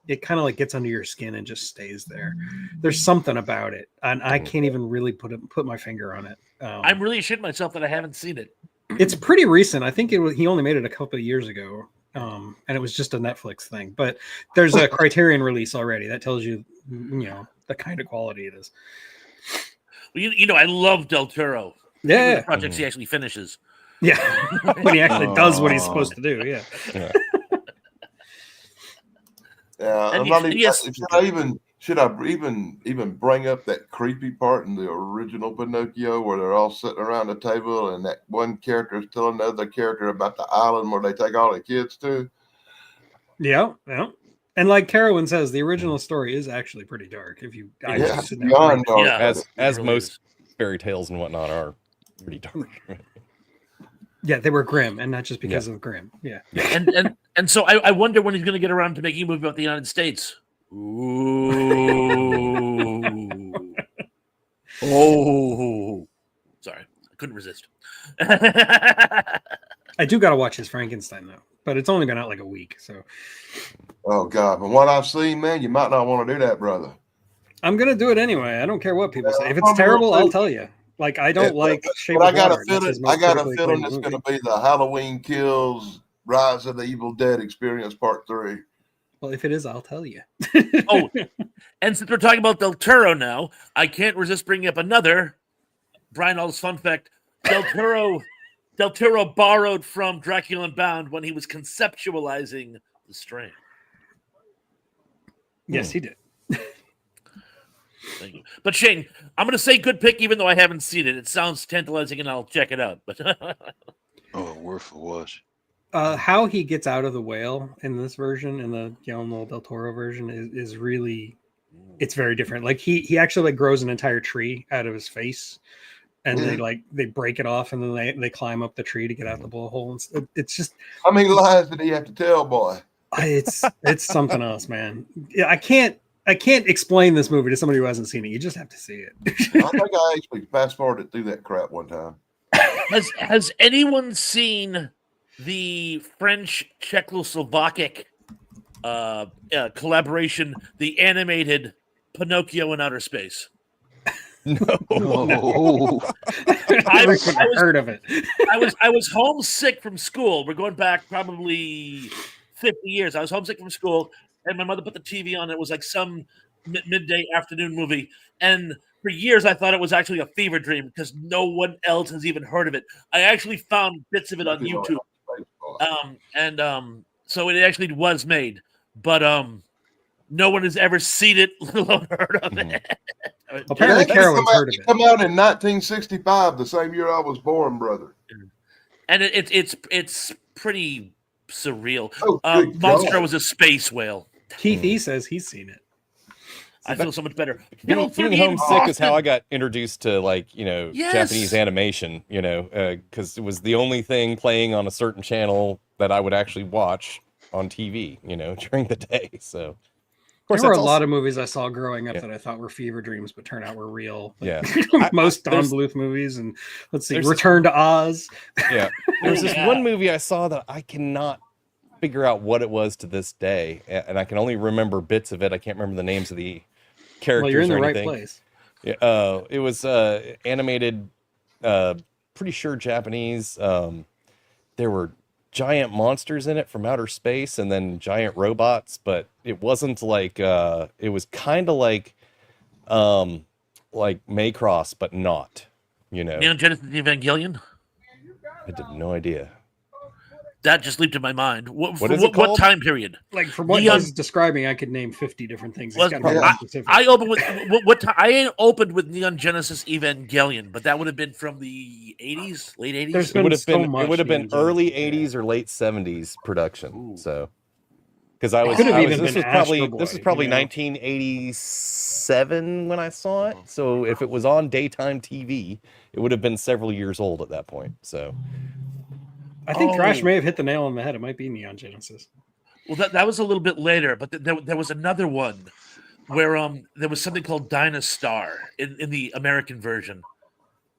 It kind of like gets under your skin and just stays there. There's something about it, and I can't even really put my finger on it. I'm really shitting myself that I haven't seen it. It's pretty recent. I think he only made it a couple of years ago, and it was just a Netflix thing. But there's a Criterion release already that tells you, the kind of quality it is. Well, I love Del Toro. Yeah, the projects he actually finishes. Yeah, when he actually does what he's supposed to do. Yeah. I'm not even. Should I even bring up that creepy part in the original Pinocchio where they're all sitting around the table and that one character is telling another character about the island where they take all the kids to? Yeah. And like Carowin says, the original story is actually pretty dark. If you beyond dark. As most fairy tales and whatnot are pretty dark. Yeah, they were grim, and not just because of grim. Yeah. And so I wonder when he's going to get around to making a movie about the United States. Ooh. Oh. Sorry, I couldn't resist. I do got to watch his Frankenstein, though. But it's only been out like a week, so. Oh, God. From what I've seen, man, you might not want to do that, brother. I'm going to do it anyway. I don't care what people say. If it's terrible, I'll tell you. Like, I don't like Shape but of Water. I got a feeling it's going to be the Halloween Kills, Rise of the Evil Dead Experience Part 3. Well, if it is, I'll tell you. Oh, and since we're talking about Del Toro now, I can't resist bringing up another Brian All's fun fact. Del Toro borrowed from Dracula Unbound when he was conceptualizing The Strain. Yes, he did. Thank you. But Shane, I'm going to say good pick, even though I haven't seen it. It sounds tantalizing, and I'll check it out. But worth a watch. How he gets out of the whale in this version, in the Guillermo del Toro version, is really, it's very different. Like he actually like grows an entire tree out of his face, and they break it off, and then they climb up the tree to get out the blowhole. It's just, how many lies did he have to tell, boy? It's something else, man. I can't explain this movie to somebody who hasn't seen it. You just have to see it. I think I actually fast forwarded through that crap one time. Has anyone seen the French Czechoslovakic collaboration, the animated Pinocchio in Outer Space. No. Oh, I couldn't have heard of it. I was homesick from school. We're going back probably 50 years. I was homesick from school, and my mother put the TV on. It was like some midday afternoon movie, and for years I thought it was actually a fever dream because no one else has even heard of it. I actually found bits of it on YouTube, so it actually was made, but no one has ever seen it, let alone heard of it. Apparently, Carolyn's heard of it. Come out in 1965, the same year I was born, brother. And it's pretty surreal. Oh, good Monstro God. was a space whale. Keith E says he's seen it. I feel so much better. Being homesick is how I got introduced to, like, Yes. Japanese animation, because it was the only thing playing on a certain channel that I would actually watch on TV, during the day. So, of course, There were a that's lot also- of movies I saw growing up Yeah. that I thought were fever dreams, but turned out were real. Yeah. Most Don there's- Bluth movies, and let's see, there's- Return to Oz. Yeah. There's this Yeah. one movie I saw that I cannot figure out what it was to this day, and I can only remember bits of it. I can't remember the names of the characters Well, you're in the or right anything. place. Yeah, it was animated, pretty sure Japanese. There were giant monsters in it from outer space, and then giant robots, but it wasn't like it was kind of like Macross, but not. Neon Genesis Evangelion? I have no idea. That just leaped in my mind. What is it what called? time period? Like from what Neon- he's describing, I could name 50 different things. Was- It's got to be I- specific. I opened with I opened with Neon Genesis Evangelion, but that would have been from the 80s, late 80s. There's It would have so been much it would have been Neon Genesis. early 80s or late 70s production. Ooh. So because I was, could have I even was this been was probably Astro this Boy, was probably you know? 1987 when I saw it. So if it was on daytime TV, it would have been several years old at that point. So I think Thrash Oh. may have hit the nail on the head. It might be Neon Genesis. Well, that was a little bit later, but there was another one where there was something called Dynastar in the American version,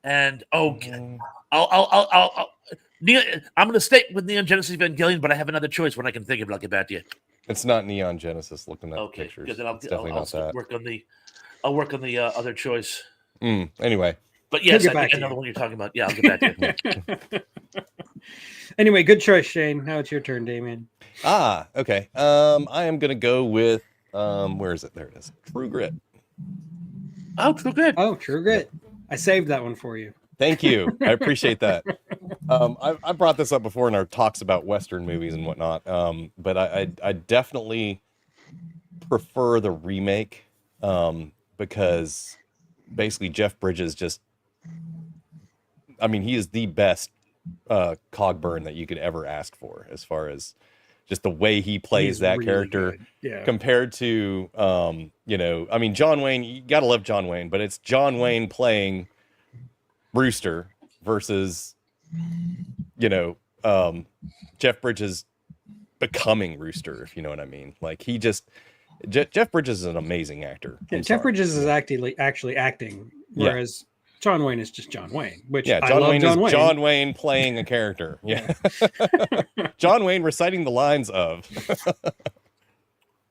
and I'm going to stay with Neon Genesis Evangelion, but I have another choice when I can think of it. I'll get back to you. it's not Neon Genesis looking at Okay, pictures. good. Then I'll It's definitely I'll not that. work on the other choice. Anyway, But yes, get I back think to I know you. the one you're talking about. Yeah, I'll get back to you. Anyway, good choice, Shane. Now it's your turn, Damien. okay. I am gonna go with where is it? There it is. True Grit. Oh, true good. Oh, True Grit. I saved that one for you. Thank you. I appreciate that. I brought this up before in our talks about Western movies and whatnot. But I definitely prefer the remake because basically Jeff Bridges he is the best Cogburn that you could ever ask for as far as just the way he plays He's that really character. good. Yeah. Compared to John Wayne, you gotta love John Wayne, but it's John Wayne playing Brewster versus Jeff Bridges becoming Rooster, if you know what I mean. Like Jeff Bridges is an amazing actor. Yeah, I'm Jeff sorry. Bridges is actually acting, Yeah. whereas John Wayne is just John Wayne, which Yeah, I John love Wayne John is Wayne. John Wayne playing a character. Yeah. John Wayne reciting the lines of.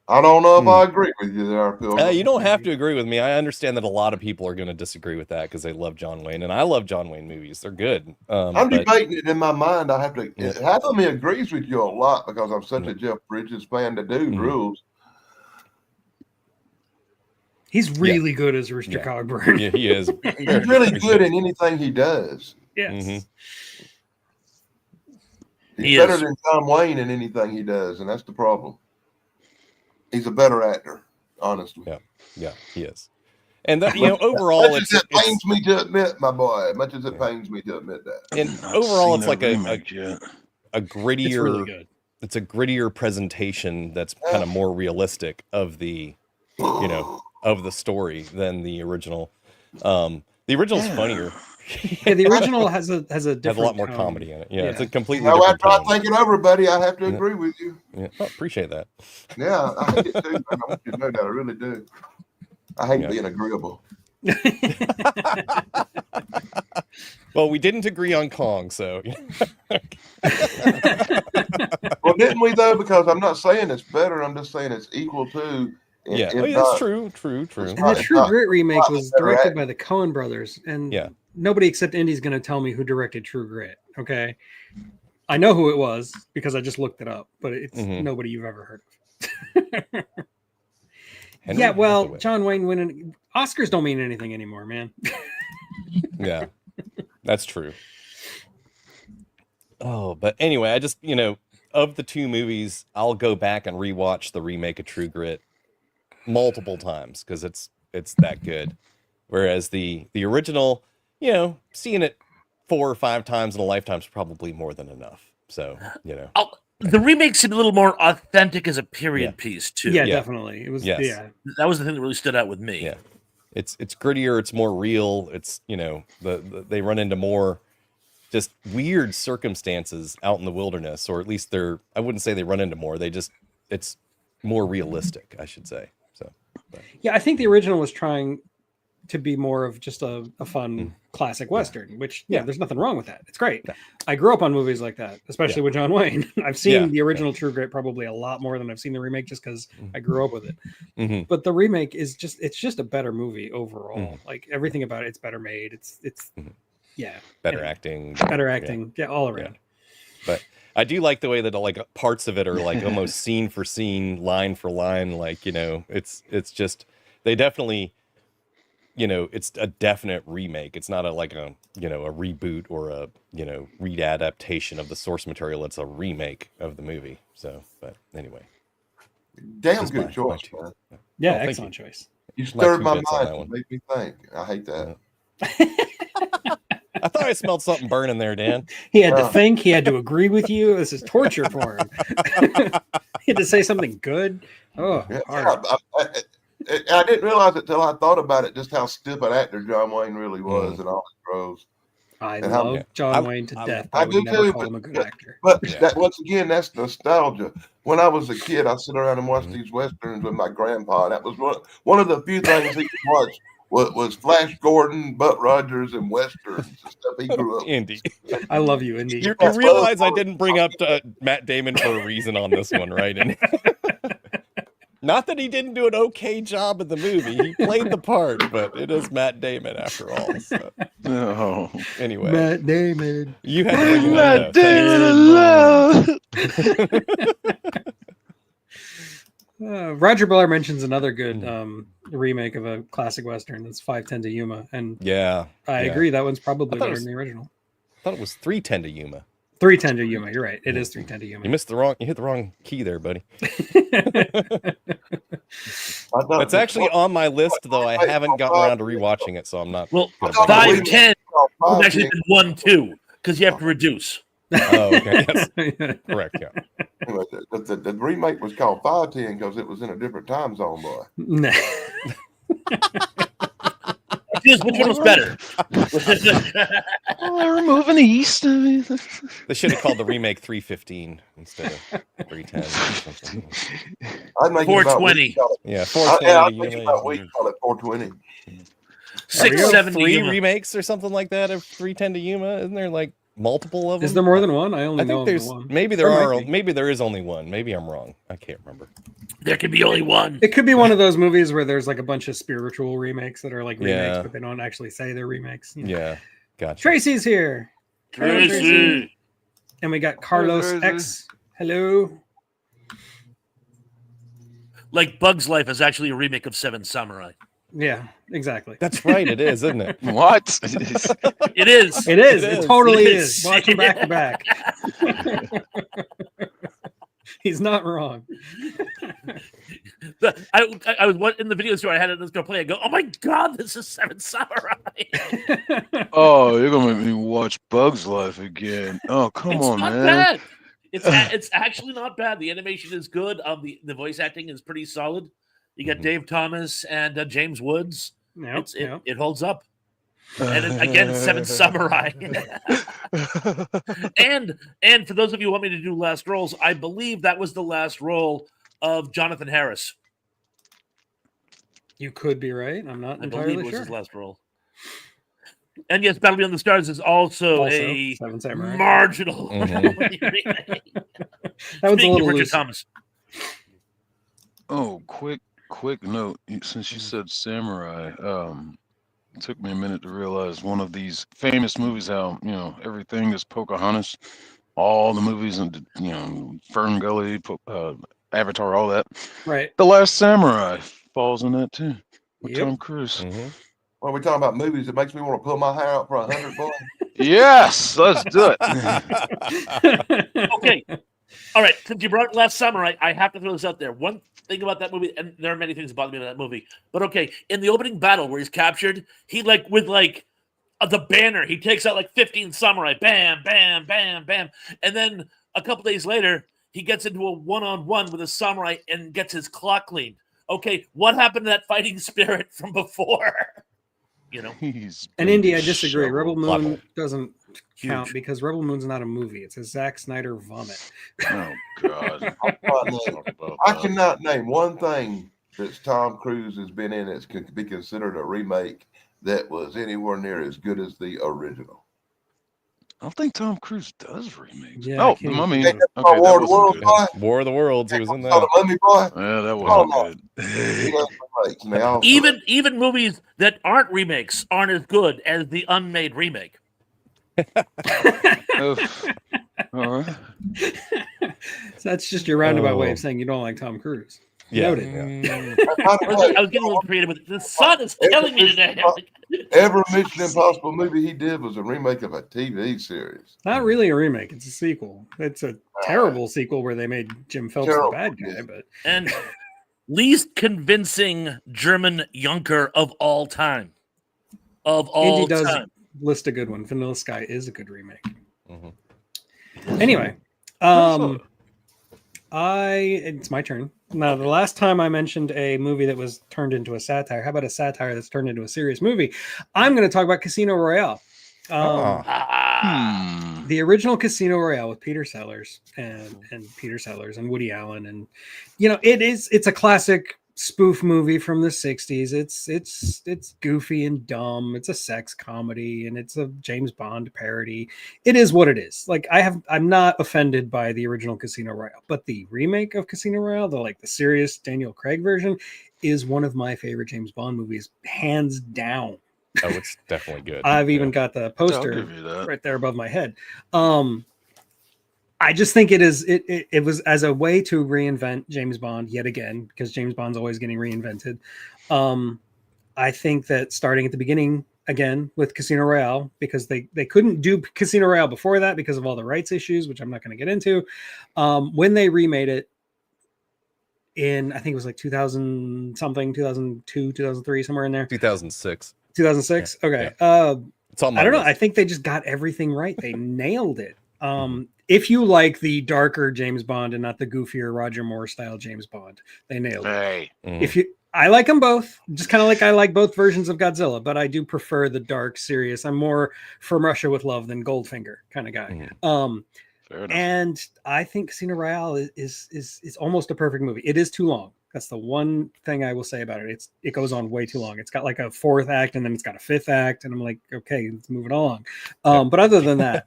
I don't know if I agree with you there, Phil. You don't have to agree with me. I understand that a lot of people are going to disagree with that because they love John Wayne, and I love John Wayne movies. They're good. I'm But- debating it in my mind. I have to. Yeah. Half of me agrees with you a lot because I'm such Mhm. a Jeff Bridges fan. The dude Mhm. rules. He's really good as Rooster Yeah. Cogburn. Yeah, he is. He's really good in anything he does. Yes. Mhm. He's He better is. than John Wayne in anything he does, and that's the problem. He's a better actor, honestly. Yeah, he is. And that overall, Much it's as it pains me to admit, my boy. Much as it pains me to admit that. and Not overall, seen it's that like a remake yet. grittier. It's really good. It's a grittier presentation that's kind of more realistic of the of the story than the original. The original's funnier. Yeah, the original has a Has a different lot more tone. comedy in it. Yeah, it's a Yeah. completely Now, different after I tone. think it over, buddy, I have to Yeah. agree with you. Yeah, I appreciate that. Yeah, I hate it too. Man. I want you to know that. I really do. I hate Yeah. being agreeable. Well, we didn't agree on Kong, so Well, didn't we though? Because I'm not saying it's better. I'm just saying it's equal to. yeah, if that's not- true. it's And the not- True not- Grit remake not was better directed acting. by the Coen brothers, and Yeah. nobody except Indy's going to tell me who directed True Grit. Okay, I know who it was because I just looked it up, but it's nobody you've ever heard of. Henry Yeah, well, Hathaway. John Wayne winning Oscars don't mean anything anymore, man. Yeah, that's true. Oh, but anyway, I just, of the two movies, I'll go back and rewatch the remake of True Grit multiple times because it's that good. Whereas the original, seeing it 4 or 5 times in a lifetime is probably more than enough. So, The remake seemed a little more authentic as a period Yeah. piece too. Yeah, Yeah. definitely. It was. Yes. Yeah, That was the thing that really stood out with me. Yeah. It's grittier, it's more real. It's, they run into more just weird circumstances out in the wilderness, or at least I wouldn't say they run into more. It's more realistic, I should say. So, yeah. I think the original was trying to be more of just a fun classic Western, which there's nothing wrong with that. It's great. Yeah. I grew up on movies like that, especially with John Wayne. I've seen Yeah. the original True Grit probably a lot more than I've seen the remake just because I grew up with it. mhm. But the remake is it's just a better movie overall. Mhm. Like everything about it's better made. It's Mhm. yeah. better and acting. Better acting. Yeah, all around. But I do like the way that like parts of it are like almost scene for scene, line for line. Like, it's just, they definitely, it's a definite remake. It's not a reboot or a, readaptation of the source material. It's a remake of the movie. So, but anyway. Damn Just good my choice, two. man. Yeah, Oh, thank excellent choice. You My stirred 2 my bits on mind. that You one. made me think. I hate that. I thought I smelled something burning there, Dan. He had to Yeah. think, he had to agree with you. This is torture for him. He had to say something good. Oh, Yeah, hard. I didn't realize it till I thought about it, just how stupid actor John Wayne really was in all his roles. I and how- love Yeah. John Wayne to death. But I I would do never too, call him a good actor. But Yeah. that once again, that's nostalgia. When I was a kid, I sit around and watch Mhm. these westerns with my grandpa. That was one of the few things he could watch was Flash Gordon, Buck Rogers, and westerns and stuff he grew up. Indy. I love you, Indy. You realize I didn't bring up Matt Damon for a reason on this one, right? And not that he didn't do an okay job in the movie. He played the part, but it is Matt Damon after all. So, No. anyway, Matt Damon. you had to bring it Matt up. Thanks. Damon love. Roger Blair mentions another good remake of a classic Western. That's 510 to Yuma. And Yeah. I yeah. agree. That one's probably I thought it better was- than the original. I thought it was 310 to Yuma. 310 to Yuma. You're right. It is 310 to You Yuma. hit the wrong key there, buddy. I thought It's actually on my list, though. I haven't gotten around to rewatching it, so I'm not. Well, I thought 510 would 510. actually been 1-2 because you have to reduce. Oh, okay. Yes, correct. Yeah. Anyway, the remake was called 510 because it was in a different time zone, boy. Nah. Which one was better? Oh, they're moving east. They should have called the remake 315 instead of 310. I'd make it about 420. week, call it- Yeah, I'd 420 make to it about Yuma. week, call it 420. 670 3 Yuma. remakes or something like that of 310 to Yuma. Isn't there like multiple of them? Is there more than one? I only I know think of the there's one. maybe There there might are be. maybe there is only one. Maybe I'm wrong. I can't remember. There can be only one. It could be one of those movies where there's like a bunch of spiritual remakes that are like remakes, Yeah. but they don't actually say they're remakes. You know. Yeah, gotcha. Tracy's here. Hello, Tracy. And we got Carlos Tracy. X. Hello. Like Bug's Life is actually a remake of Seven Samurai. Yeah, exactly. That's right. It is, isn't it? What? It is. It is. It It, is. totally It is. is. Watch them back to back. He's not wrong. I was in the video store. I had it going to play. I go, oh my god, this is Seven Samurai. Oh, you're gonna make me watch Bug's Life again. Oh, come It's on, not man. bad. It's actually not bad. The animation is good. The voice acting is pretty solid. You got Mhm. Dave Thomas and James Woods. Nope, nope. It holds up. And again, it's Seven Samurai. and for those of you who want me to do last rolls, I believe that was the last roll of Jonathan Harris. You could be right. I'm not I believe entirely it was sure. his last role. And yes, Battle Beyond the Stars is also a Seven Samurai. marginal Mhm. remake. That was a Speaking little of Richard loose. Thomas. Oh, quick note. Since you said samurai, it took me a minute to realize one of these famous movies, how, everything is Pocahontas, all the movies, and, Fern Gully, Avatar, all that. Right. The Last Samurai falls in that too, with Yep. Tom Cruise. Mhm. When we talking about movies, it makes me want to pull my hair out for 100 bucks. Yes, let's do it. Okay. All right. Since you brought Last Samurai, I have to throw this out there. One thing about that movie, and there are many things that bother me about that movie, but okay, in the opening battle where he's captured, he with the banner, he takes out 15 samurai, bam, bam, bam, bam, and then a couple days later, he gets into a one-on-one with a samurai and gets his clock cleaned. Okay, what happened to that fighting spirit from before? He's And been Indy, I disagree. disheveled. Rebel Plot Moon hole. doesn't count Huge. because Rebel Moon's not a movie. It's a Zack Snyder vomit. Oh God. Look, Talk about I that. cannot name one thing that Tom Cruise has been in that could be considered a remake that was anywhere near as good as the original. I don't think Tom Cruise does remakes. Yeah, I Oh, can't The even Mummy. think of Hey, Okay, that War of the wasn't Worlds, good. boy. War of the Worlds. He was in Saw that. the Mummy, boy. Yeah, that Oh, wasn't He good. does remakes, and they all Even movies that aren't remakes aren't as good as the unmade remake. Oof. All right. So that's just your roundabout way Oh. of saying you don't like Tom Cruise. Yeah. Noted. Yeah. By the way, I was getting a little creative with it. The sun is killing me today. every Mission Impossible movie he did was a remake of a TV series. Not really a remake. It's a sequel. It's a terrible sequel where they made Jim Phelps Terrible, the bad guy. yeah. But And least convincing German Junker of all time. Of all Indy does time. list a good one. Vanilla Sky is a good remake. Mhm. Anyway, it's my turn. Now, the last time I mentioned a movie that was turned into a satire, how about a satire that's turned into a serious movie? I'm going to talk about Casino Royale. The original Casino Royale with Peter Sellers and Peter Sellers and Woody Allen, and it's a classic spoof movie from the 60s. It's goofy and dumb. It's a sex comedy and it's a James Bond parody. It is what it is. I'm not offended by the original Casino Royale, but the remake of Casino Royale, the serious Daniel Craig version, is one of my favorite James Bond movies, hands down. Oh, it's definitely good. I've even got the I'll poster give you that. right there above my head. I just think it was as a way to reinvent James Bond yet again, because James Bond's always getting reinvented. I think that starting at the beginning again with Casino Royale, because they couldn't do Casino Royale before that because of all the rights issues, which I'm not going to get into. When they remade it in, I think it was 2000 something, 2002, 2003, somewhere in there. 2006. 2006. Yeah, okay. It's on my I don't know. list. I think they just got everything right. They nailed it. If you like the darker James Bond and not the goofier Roger Moore style James Bond, they nailed it. Hey. Mhm. I like them both, just kind of like I like both versions of Godzilla, but I do prefer the dark, serious. I'm more From Russia with Love than Goldfinger kind of guy. Fair enough. And I think Casino Royale is almost a perfect movie. It is too long. That's the one thing I will say about it. It goes on way too long. It's got a fourth act and then it's got a fifth act, and I'm like, okay, let's move it along. But other than that,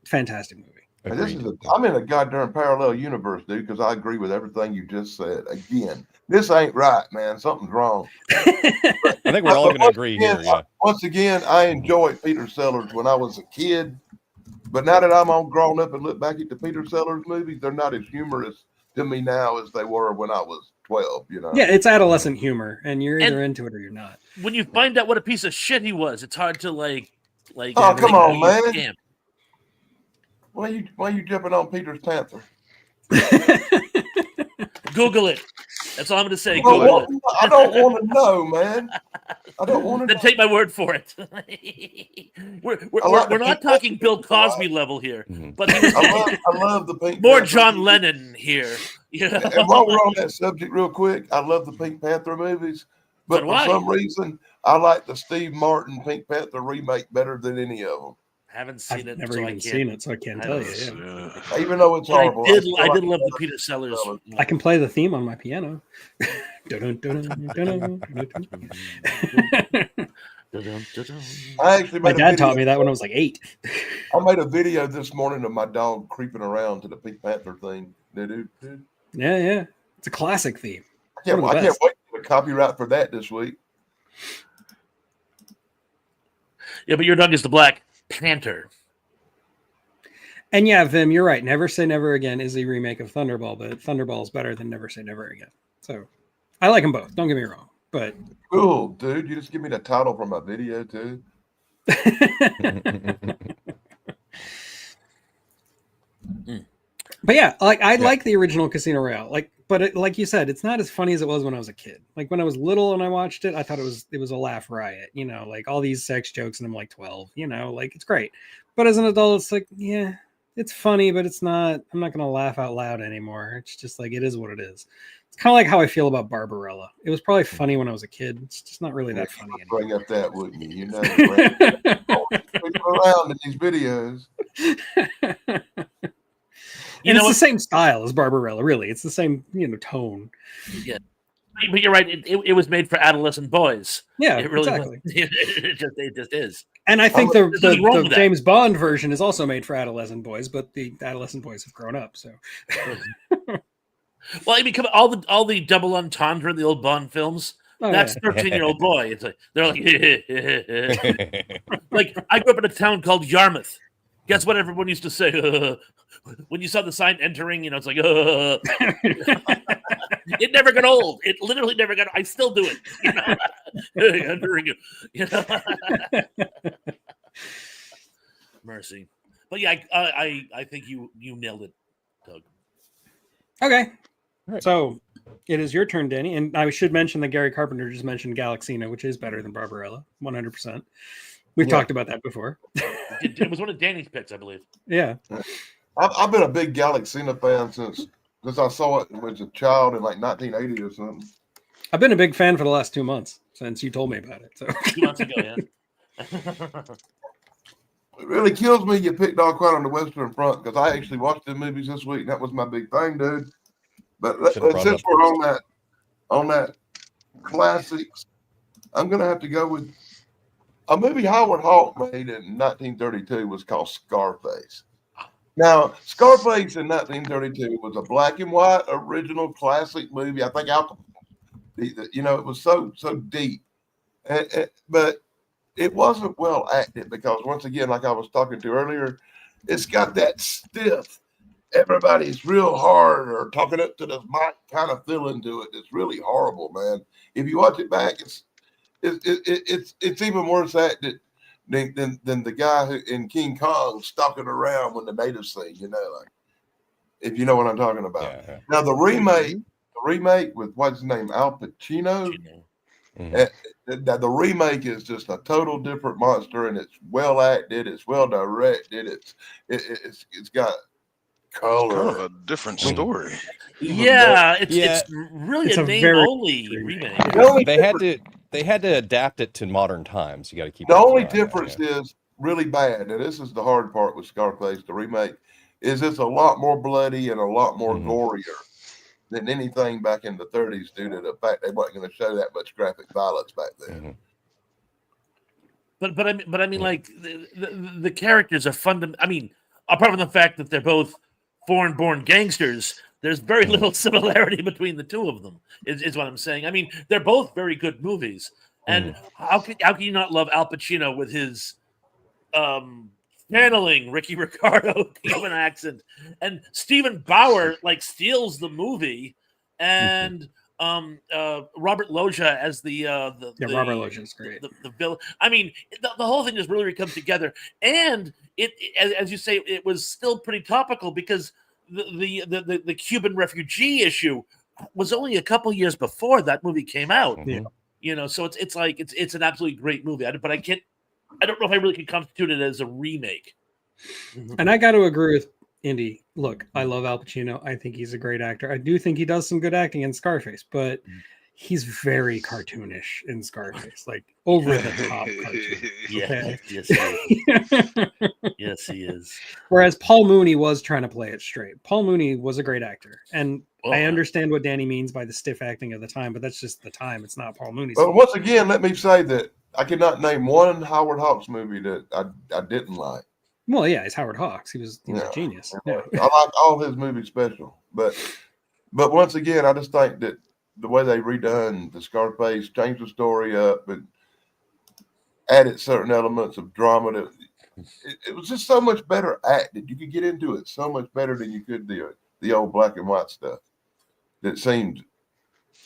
fantastic movie. I'm in a goddamn parallel universe, dude, because I agree with everything you just said. Again, this ain't right, man. Something's wrong. I think we're all going to agree here. Yeah. Once again, I enjoyed Peter Sellers when I was a kid, but now that I'm all grown up and look back at the Peter Sellers movies, they're not as humorous to me now as they were when I was 12. Yeah, it's adolescent humor, and you're either into it or you're not. When you find out what a piece of shit he was, it's hard to Oh, come on, man. Scam. Why you jumping on Peter's Panther? Google it. That's all I'm going to say. I Google it. don't want to know, man. I don't want to Then know. take my word for it. we're not talking Bill Cosby level here, but he was I love the Pink more Panther John movies. Lennon here. And while we're on that subject real quick, I love the Pink Panther movies, but for some reason, I like the Steve Martin Pink Panther remake better than any of them. haven't seen I've it. never so even I can't, seen it, so I can't tell you. don't- Yeah. Even though it's But I horrible, did. still I like did it love the better Peter than Sellers. Sellers. I can play the theme on my piano. Dun, dun, dun, dun, dun, dun. I actually My made a dad video. taught me that when I was like 8. I made a video this morning of my dog creeping around to the Pink Panther thing. Dude. Yeah. It's a classic theme. I One of the can't best. wait for the copyright for that this week. Yeah, but your dog is the Black Panther. And yeah, Vim, you're right. Never Say Never Again is a remake of Thunderball, but Thunderball is better than Never Say Never Again. So I like them both. Don't get me wrong. But Cool, dude. You just give me the title for my video too. but yeah, like I like the original Casino Royale. Like you said, it's not as funny as it was when I was a kid. Like when I was little and I watched it, I thought it was a laugh riot. You know, like all these sex jokes, and I'm like 12. You know, like it's great. But as an adult, it's like, yeah, it's funny, but it's not. I'm not gonna laugh out loud anymore. It's just like it is what it is. It's kind of like how I feel about Barbarella. It was probably funny when I was a kid. It's just not really that funny anymore. Bring up that, wouldn't you? You know, creeping around in these videos. And it's the same style as Barbarella, really. It's the same, tone. Yeah, but you're right. It was made for adolescent boys. Yeah, it really exactly. it just is. And I think There's nothing wrong the with that. James Bond version is also made for adolescent boys, but the adolescent boys have grown up. So, well, I mean, all the double entendre in the old Bond films. That's 13-year-old boy. It's like they're like, like I grew up in a town called Yarmouth. Guess what everyone used to say when you saw the sign entering? It's like, it never got old. It literally never got. I still do it. Entering. Mercy, but yeah, I think you nailed it, Doug. okay. Right. So it is your turn, Danny. And I should mention that Gary Carpenter just mentioned Galaxina, which is better than Barbarella, 100%. We've talked about that before. It was one of Danny's picks, I believe. Yeah. I've been a big Galaxina fan since I saw it as a child in like 1980 or something. I've been a big fan for the last 2 months since you told me about it. So 2 months ago, yeah. It really kills me you picked Dog Quiet on the Western Front because I actually watched the movies this week. And that was my big thing, dude. But since we're on that classics, I'm gonna have to go with a movie Howard Hawks made in 1932 was called Scarface. Now, Scarface in 1932 was a black and white original classic movie. I think it was so deep, but it wasn't well acted because once again, like I was talking to earlier, it's got that stiff. Everybody's real hard or talking up to the mic kind of feeling to it. It's really horrible, man. If you watch it back, it's even worse acted than the guy who in King Kong stalking around when the natives sing. Like if you know what I'm talking about. Yeah. Now the remake with what's his name, Al Pacino. Mm-hmm. The remake is just a total different monster, and it's well acted, it's well directed, it's got color. Kind of a different story. Yeah, it's really it's a a name very only remake. They had to adapt it to modern times. You got to keep the that in only mind, difference is really bad, and this is the hard part with Scarface, the remake, is it's a lot more bloody and a lot more gorier than anything back in the 30s due to the fact they weren't going to show that much graphic violence back then. But I mean, like the characters are fundamental. I mean, apart from the fact that they're both foreign-born gangsters, there's very little similarity between the two of them. Is what I'm saying. I mean, they're both very good movies, and how can you not love Al Pacino with his channeling Ricky Ricardo Cuban accent, and Stephen Bauer steals the movie, and Robert Loggia as Robert Loggia is great. The villain. I mean, the whole thing just really comes together, and it as you say, it was still pretty topical because the Cuban refugee issue was only a couple years before that movie came out. So it's an absolutely great movie. But I don't know if I really can constitute it as a remake. And I got to agree with Indy. Look, I love Al Pacino. I think he's a great actor. I do think he does some good acting in Scarface, but he's very cartoonish in Scarface, like over the top cartoon. Yeah, Okay. yes, he is. Yes, he is. Whereas Paul Mooney was trying to play it straight. Paul Mooney was a great actor, and Oh, I understand what Danny means by the stiff acting of the time, but that's just the time. It's not Paul Mooney's But fault. once again, let me say that I cannot name one Howard Hawks movie that I didn't like. Well, yeah, he's Howard Hawks. He was Yeah. a genius. I Yeah. like all his movies special, but once again, I just think that the way they redone the Scarface, changed the story up, and added certain elements of drama that it was just so much better acted. You could get into it so much better than you could the old black and white stuff. That seemed.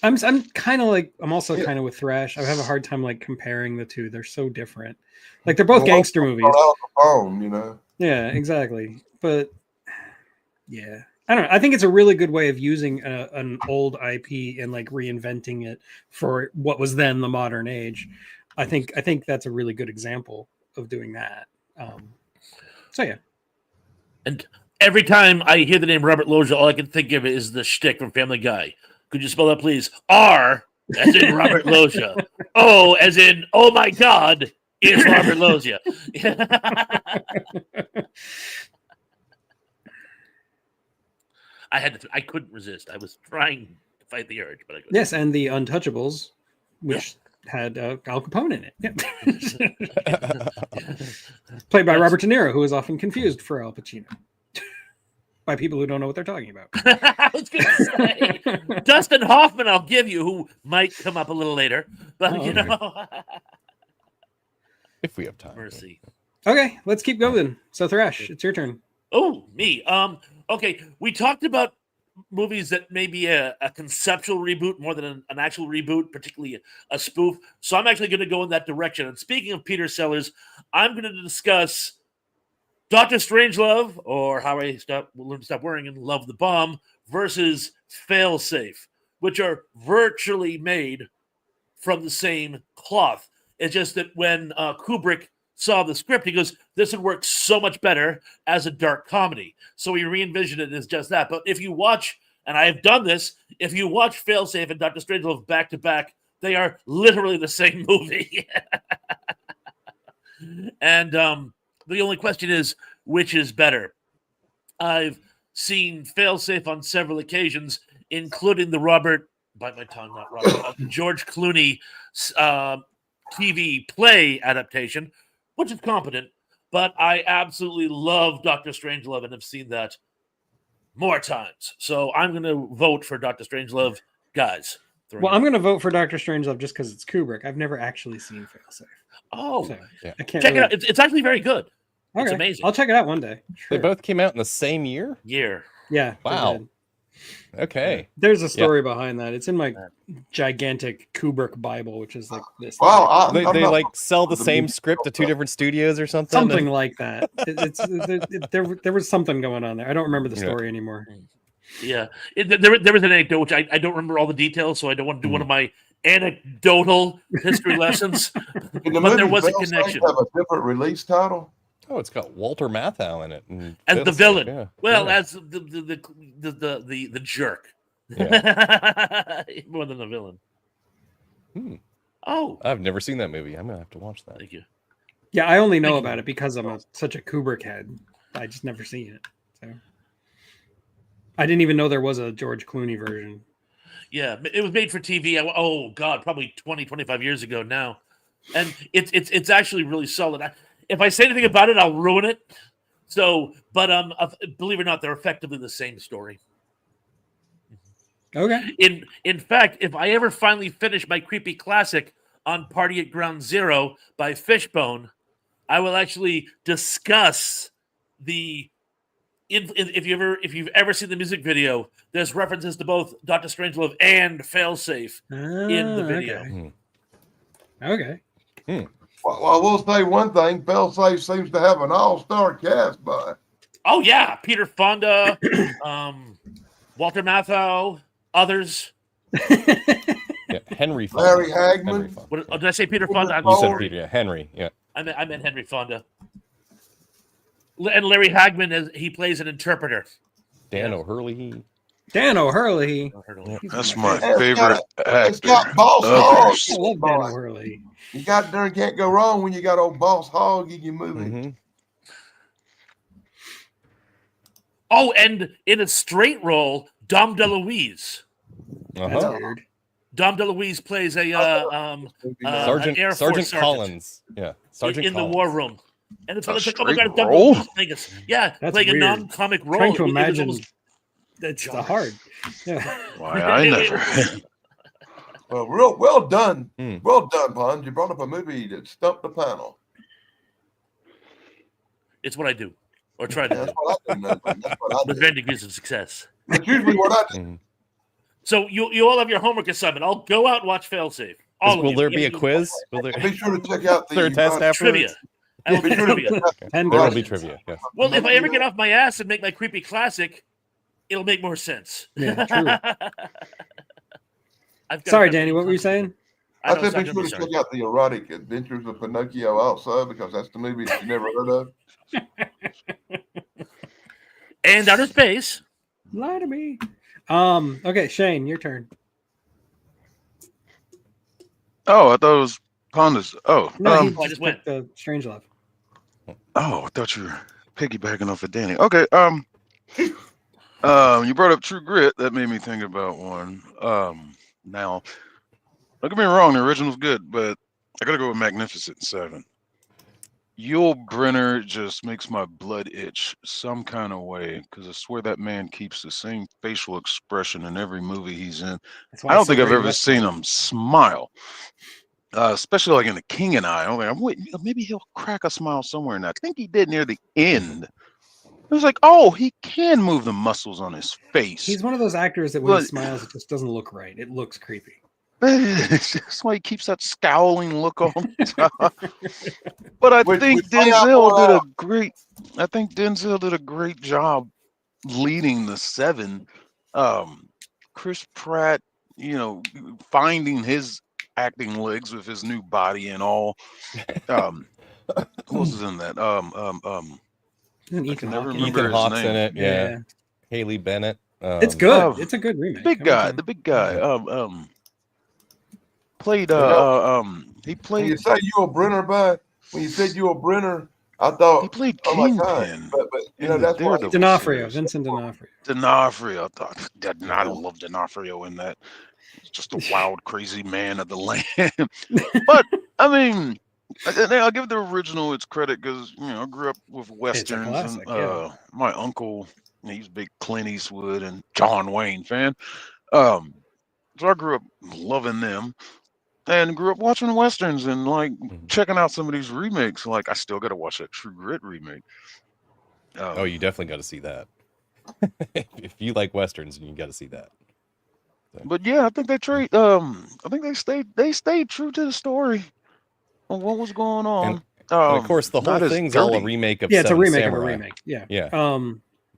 I'm kind of like I'm also Yeah. kind of with Thrash. I have a hard time like comparing the two. They're so different. Like they're both Well, gangster movies. Al Capone, you know. Yeah, exactly. But yeah, I don't know. I think it's a really good way of using an old IP and like reinventing it for what was then the modern age. I think that's a really good example of doing that. So yeah, And every time I hear the name Robert Loggia, all I can think of is the shtick from Family Guy. Could you spell that, please? R as in Robert Loggia. O as in, oh my God, it's Robert Loggia. I couldn't resist. I was trying to fight the urge, but I couldn't. yes, and the Untouchables, which had Al Capone in it. Yeah. Played by Robert De Niro, who is often confused for Al Pacino by people who don't know what they're talking about. I was going to say Dustin Hoffman. I'll give you, who might come up a little later, but Oh, you okay. know, If we have time. mercy. Okay, let's keep going. So Thrash, it's your turn. Oh, me. Okay, we talked about movies that may be a conceptual reboot more than an actual reboot, particularly a spoof. So I'm actually going to go in that direction. And speaking of Peter Sellers, I'm going to discuss Doctor Strangelove, or How I Learned to Stop Worrying and Love the Bomb, versus Failsafe, which are virtually made from the same cloth. It's just that when Kubrick saw the script, he goes, this would work so much better as a dark comedy. So he re-envisioned it as just that. But if you watch, and I have done this, if you watch Failsafe and Dr. Strangelove back to back, they are literally the same movie. And the only question is, which is better? I've seen Failsafe on several occasions, including the George Clooney TV play adaptation, which is competent, but I absolutely love Dr. Strangelove and have seen that more times. So I'm going to vote for Dr. Strangelove, guys. Well, I'm going to vote for Doctor Strangelove just because it's Kubrick. I've never actually seen Failsafe. Oh, So Yeah. I can't check really... it out. It's actually very good. It's Okay, amazing. I'll check it out one day. They Sure. both came out in the same year? Year. Yeah. they Wow. did. Okay. There's a story behind that. It's in my gigantic Kubrick Bible, which is like this. Wow, They I'm not- like sell the same script to two different studios or something? Something like that. There was something going on there. I don't remember the Yeah. story anymore. Yeah. There was an anecdote, which I don't remember all the details, so I don't want to do one of my anecdotal history lessons. Did the But there movie was a Failsafe connection. have a different release title? Oh, it's got Walter Matthau in it. And As the Failsafe, villain. yeah. Well, Yeah. as the jerk. More than the villain. Hmm. Oh, I've never seen that movie. I'm going to have to watch that. thank you. Yeah, I only know Thank you. about it because I'm such a Kubrick head. I just never seen it. So I didn't even know there was a George Clooney version. Yeah, it was made for TV. Oh God, probably 20, 25 years ago now, and it's actually really solid. If I say anything about it, I'll ruin it. So, but believe it or not, they're effectively the same story. Okay. In fact, if I ever finally finish my creepy classic on Party at Ground Zero by Fishbone, I will actually discuss the. If you've ever seen the music video, there's references to both Doctor Strangelove and Failsafe in the video. Okay. Well, I will say one thing: Failsafe seems to have an all-star cast, but Oh yeah, Peter Fonda, Walter Matthau, others. Yeah, Henry Fonda. Larry Hagman. Henry Fonda. What, did I say Peter Fonda? You said Oh. Peter, yeah. Henry, yeah. I meant Henry Fonda. And Larry Hagman, he plays an interpreter. Dan O'Hurley. Dan O'Hurley. That's my It's favorite It's actor. got Boss of Hog. yours. I love Dan O'Hurley. You got there, can't go wrong when you got old Boss Hog in your movie. Mhm. Oh, and in a straight role, Dom DeLuise. That's Uh-huh. weird. Dom DeLuise plays a Sergeant an Air Force Sergeant sergeant Collins. Yeah. Sergeant in the Collins. war room. And it's A like, oh my straight god, Dom role? DeLuise playing us. Yeah, That's playing weird. a non-comic role. Trying to It was imagine almost- it's jarring. hard. Yeah. Why I never. Well, well done. Hmm. Well done, Pons. You brought up a movie that stumped the panel. It's what I do, or try to That's do, what I do. Nathan. That's what I with do. varying degrees of success. That's usually what I do. Mhm. So you all have your homework assignment. I'll go out and watch Failsafe. All of Will you. there be a Even you. quiz? Will there, Be sure to check out is there a the test afterwards? Trivia. I will Be do sure to trivia. check out 10 There will be questions. trivia. Yes. Well, if I ever get off my ass and make my creepy classic, it'll make more sense. Yeah, true. I've got Sorry, a- Danny, what were you saying? I I know, it's said not be gonna sure be to sorry. check out the erotic adventures of Pinocchio also, because that's the movie that you never heard of. And outer space. Lie to me. Okay, Shane, your turn. Oh, I thought it was Pondas. Oh, No, um, he I just just went. picked Strange Love. oh, I thought you were piggybacking off of Danny. Okay. You brought up True Grit. That made me think about one. Now, don't get me wrong, the original's good, but I gotta go with Magnificent Seven. Yul Brynner just makes my blood itch some kind of way because I swear that man keeps the same facial expression in every movie he's in. That's why I don't it's so think I've great ever Western. seen him smile, especially like in The King and I. I'm like, maybe he'll crack a smile somewhere. And I think he did near the end. It was like, oh, he can move the muscles on his face. He's one of those actors that when he But- smiles, it just doesn't look right. It looks creepy. That's why he keeps that scowling look on the top. But I Which think play out Denzel more did a out. great. I think Denzel did a great job leading the seven. Chris Pratt, finding his acting legs with his new body and all. Who else is in that? Isn't I Ethan can never Hawke in it? remember Ethan his Hawke's name. in it. Yeah. Yeah. Haley Bennett. It's good. Oh, It's a good remake. The big I'm guy. okay. The big guy. Played. He When played. you say Yul Brynner, bud, when you said Yul Brynner, I thought, He played oh my God. Kingpin. But in you know, the that's why. Daredevil D'Onofrio, series. Vincent D'Onofrio. D'Onofrio. I love D'Onofrio in that. He's just a wild, crazy man of the land. But I mean, I'll give the original its credit because I grew up with westerns, classic, and yeah. my uncle, he's a big Clint Eastwood and John Wayne fan. So I grew up loving them, and grew up watching westerns and like checking out some of these remakes. Like I still got to watch that True Grit remake. Oh, you definitely got to see that. If you like westerns, you got to see that. But yeah, I think they stayed true to the story on what was going on. And of course, the whole not as thing's all a dirty. remake of Yeah, it's a Seven remake Samurai. of a remake. Yeah. Yeah.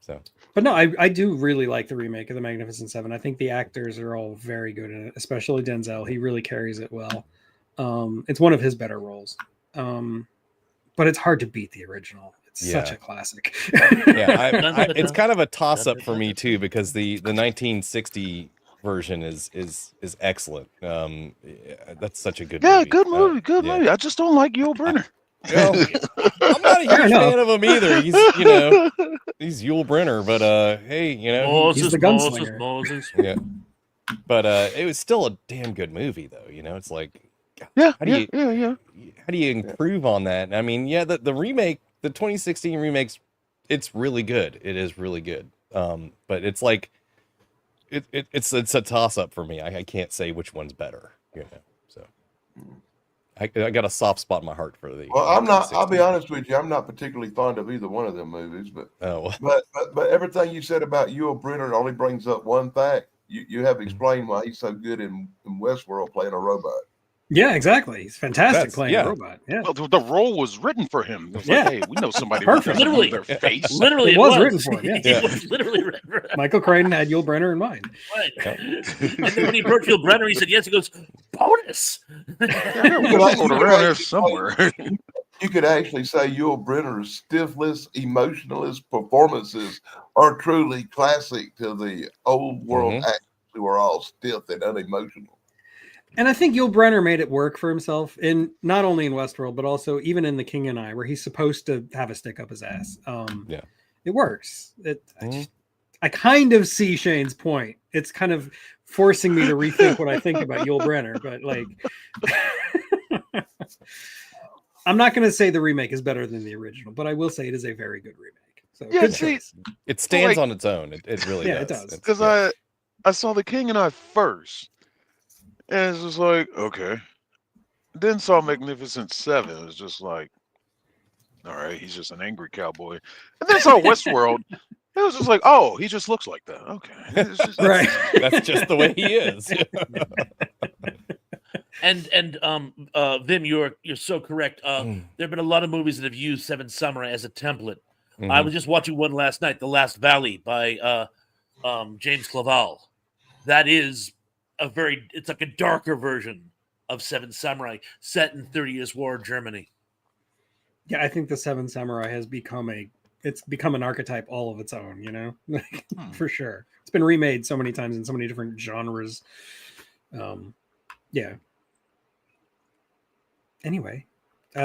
So But no, I do really like the remake of the Magnificent Seven. I think the actors are all very good in it, especially Denzel. He really carries it well. It's one of his better roles. But it's hard to beat the original. It's such Yeah. a classic. yeah, it's kind of a toss up for me too because the 1960 version is excellent. That's such a good movie. Good movie, good yeah. movie. I just don't like Yul Brynner. Well, I'm not a huge enough. fan of him either. He's Yul Brynner, but hey, He's the gunslinger. Moses. yeah. But it was still a damn good movie, though. It's like, Yeah, how do yeah. how do you improve on that? I mean, yeah, the remake, the 2016 remakes, it's really good. It is really good. But it's like, it's a toss up for me. I can't say which one's better. So I got a soft spot in my heart for the. Well, I'm not. I'll be 2016. honest with you. I'm not particularly fond of either one of them movies, but Oh, but everything you said about Yul Brynner only brings up one fact. You have explained why he's so good in Westworld playing a robot. Yeah, exactly. He's fantastic That's- playing yeah. a robot. Yeah. Well, the role was written for him. It was Yeah. like, hey, we know somebody Perfect. who doesn't Literally. move their face. Literally, It it was written for him, yeah. Yeah. It was literally written for him. Michael Crichton had Yul Brynner in mind. Right. And then when he approached Yul Brenner, he said yes. He goes, bonus. Yeah, Westworld around here somewhere. You you could actually say Yul Brynner's stiffless, emotionless performances are truly classic to the old world Mhm. actors who are all stiff and unemotional. And I think Yul Brynner made it work for himself in not only in Westworld, but also even in The King and I, where he's supposed to have a stick up his ass. Yeah. It works. Mhm. I kind of see Shane's point. It's kind of forcing me to rethink what I think about Yul Brynner, but like, I'm not going to say the remake is better than the original, but I will say it is a very good remake. So Yeah, good see, choice. It stands like- on its own. It really Yeah, it does. does. because I saw The King and I first, and it's just like, okay. Then saw Magnificent Seven. It was just like, all right, he's just an angry cowboy. And then saw Westworld. It was just like, oh, he just looks like that. Okay. It's just, Right. That's just the way he is. And Vim, you're so correct. There have been a lot of movies that have used Seven Samurai as a template. I was just watching one last night, The Last Valley by James Clavell. That is it's like a darker version of Seven Samurai set in 30 Years' War Germany. Yeah, I think the Seven Samurai has become an archetype all of its own, for sure. It's been remade so many times in so many different genres. Yeah. Anyway, Keith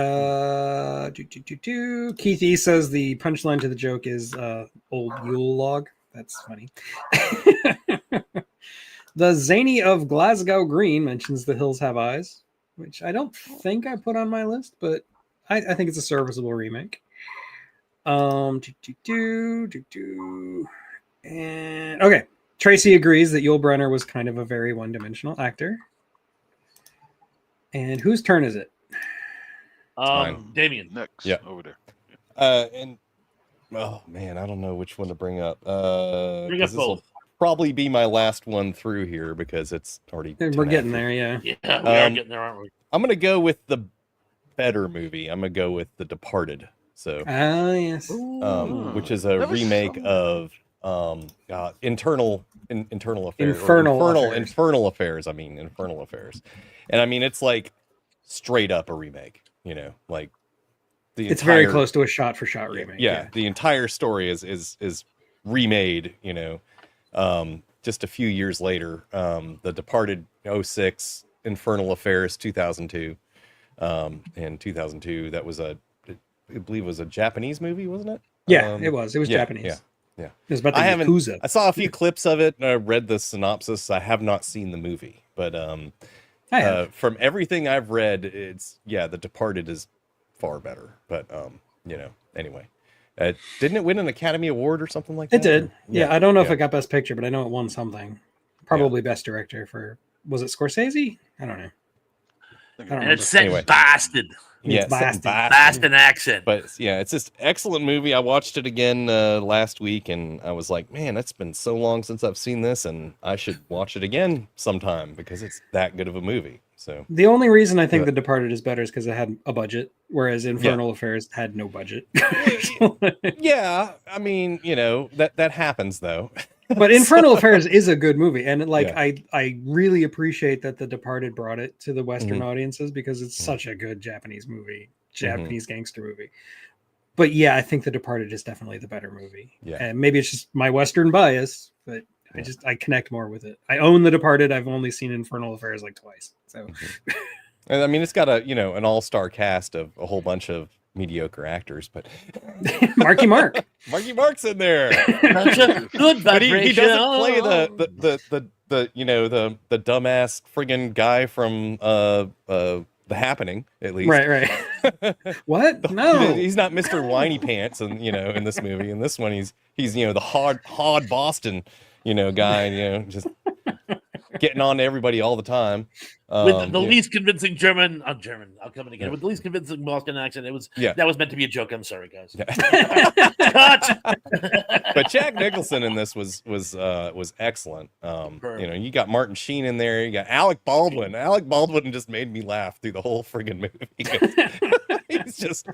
E says the punchline to the joke is old Yule log. That's funny. The Zany of Glasgow Green mentions The Hills Have Eyes, which I don't think I put on my list, but I think it's a serviceable remake. And okay, Tracy agrees that Yul Brynner was kind of a very one-dimensional actor. And whose turn is it? Mine. Damien. next, Yeah. over there. And oh man, I don't know which one to bring up. Bring up 'cause this'll both. probably be my last one through here because it's already. We're 10 getting after. there, yeah. Yeah, we are getting there, aren't we? I'm gonna go with the better movie. I'm gonna go with The Departed. So, Ah, yes. which is a Never remake saw of Internal Affairs. Infernal Affairs. Affairs. I mean, Infernal Affairs. And I mean, it's like straight up a remake. Like It's very close to a shot-for-shot remake. Yeah, the entire story is remade. Just a few years later. The Departed 06, Infernal Affairs 2002. In 2002, that was I believe it was a Japanese movie, wasn't it? Yeah, it was. It was yeah, Japanese. Yeah. It was about the Yakuza. I saw a few clips of it and I read the synopsis. I have not seen the movie, but I have. from everything I've read, The Departed is far better. But anyway, didn't it win an Academy Award or something like that? It did. Yeah, I don't know if yeah. it got Best Picture, but I know it won something. Probably Best Director for, was it Scorsese? I don't know. I don't And remember. it's set Anyway. in Boston. Yeah, It's set in Boston accent. But yeah, it's just excellent movie. I watched it again last week, and I was like, man, it's been so long since I've seen this, and I should watch it again sometime because it's that good of a movie. So The only reason I think The Departed is better is because it had a budget, whereas Infernal Affairs had no budget. yeah, I mean, that happens though. But Infernal Affairs is a good movie, and Yeah. I really appreciate that The Departed brought it to the Western Mhm. audiences because it's such a good Japanese movie, Japanese gangster movie. But yeah, I think The Departed is definitely the better movie. Yeah. And maybe it's just my Western bias, but I connect more with it. I own The Departed. I've only seen Infernal Affairs like twice. So And I mean, it's got an all-star cast of a whole bunch of mediocre actors, but Marky Mark. Marky Mark's in there. Such a good But vibration. he doesn't play the dumbass friggin' guy from The Happening, at least. Right. What? No. He's not Mr. Whiny Pants and in this movie. In this one he's the hard Boston, guy, just getting on to everybody all the time. With the least convincing German, I'll come in again. With the least convincing Boston accent, that was meant to be a joke. I'm sorry, guys. Cut! But Jack Nicholson in this was excellent. You got Martin Sheen in there. You got Alec Baldwin. Alec Baldwin just made me laugh through the whole friggin' movie. He's just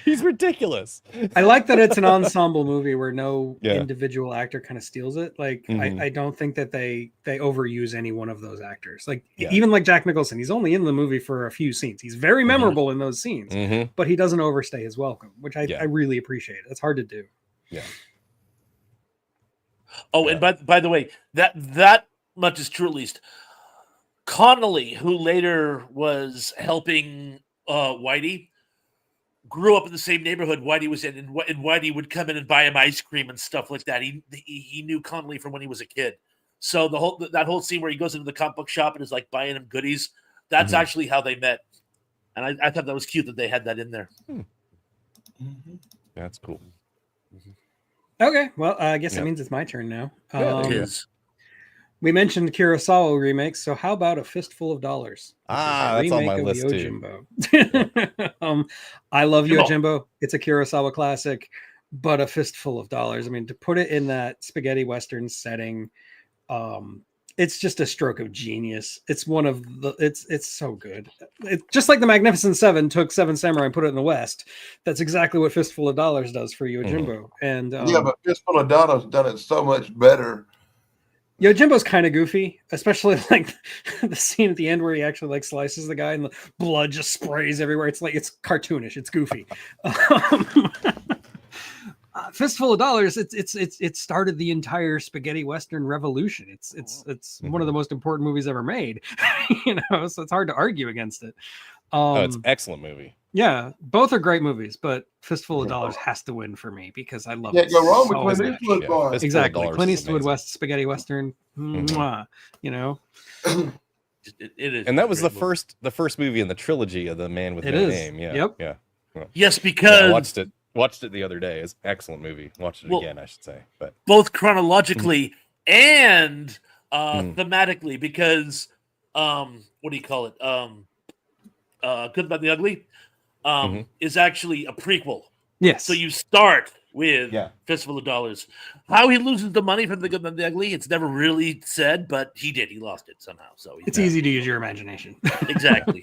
He's ridiculous. I like that it's an ensemble movie where no Yeah. individual actor kind of steals it. Like Mhm. I don't think that they overuse any one of those actors. Like Yeah. even like Jack Nicholson, he's only in the movie for a few scenes. He's very memorable in those scenes, Mhm. but he doesn't overstay his welcome, which I Yeah. really appreciate. It's hard to do. Yeah. Oh, and by the way, that much is true at least. Connolly, who later was helping Whitey, grew up in the same neighborhood Whitey was in, and Whitey would come in and buy him ice cream and stuff like that. He knew Connolly from when he was a kid. So that whole scene where he goes into the comic book shop and is like buying him goodies, that's Mhm. actually how they met. And I thought that was cute that they had that in there. That's cool. Okay, well, I guess Yeah. that means it's my turn now. Yeah, It Yeah. is. We mentioned Kurosawa remakes, so how about A Fistful of Dollars? Which is a That's on my remake of list too. Yojimbo. I love Jimbo. Yojimbo. It's a Kurosawa classic, but A Fistful of Dollars. I mean, to put it in that spaghetti western setting, it's just a stroke of genius. It's one of the it's so good. Just like the Magnificent Seven took Seven Samurai and put it in the West. That's exactly what Fistful of Dollars does for Yojimbo. And Yeah, but Fistful of Dollars done it so much better. Yojimbo's kind of goofy, especially like the scene at the end where he actually like slices the guy and the blood just sprays everywhere. It's like it's cartoonish. It's goofy. Fistful of Dollars. It started the entire spaghetti western revolution. It's one of the most important movies ever made. So it's hard to argue against it. It's an excellent movie. Yeah, both are great movies, but Fistful of Dollars has to win for me because I love Can't it. go wrong so with Clint much. Eastwood. Yeah, boy. Fistful of Exactly, Dollars Clint is Eastwood amazing. West spaghetti western. Mwah, It is. And that was a great movie. the first movie in the trilogy of The Man with It No is. Name. Yeah. Yep. Yeah. Yes, Yeah, because I watched it the other day. It's an excellent movie. Watched it Well- again, I should say. But both chronologically and Mhm. thematically, because what do you call it? Good, Bad, and the Ugly is actually a prequel. Yes. So you start with Yeah. Fistful of Dollars. How he loses the money from the Good, Bad, and the Ugly, it's never really said, but he did. He lost it somehow. So it's easy to use your imagination. exactly.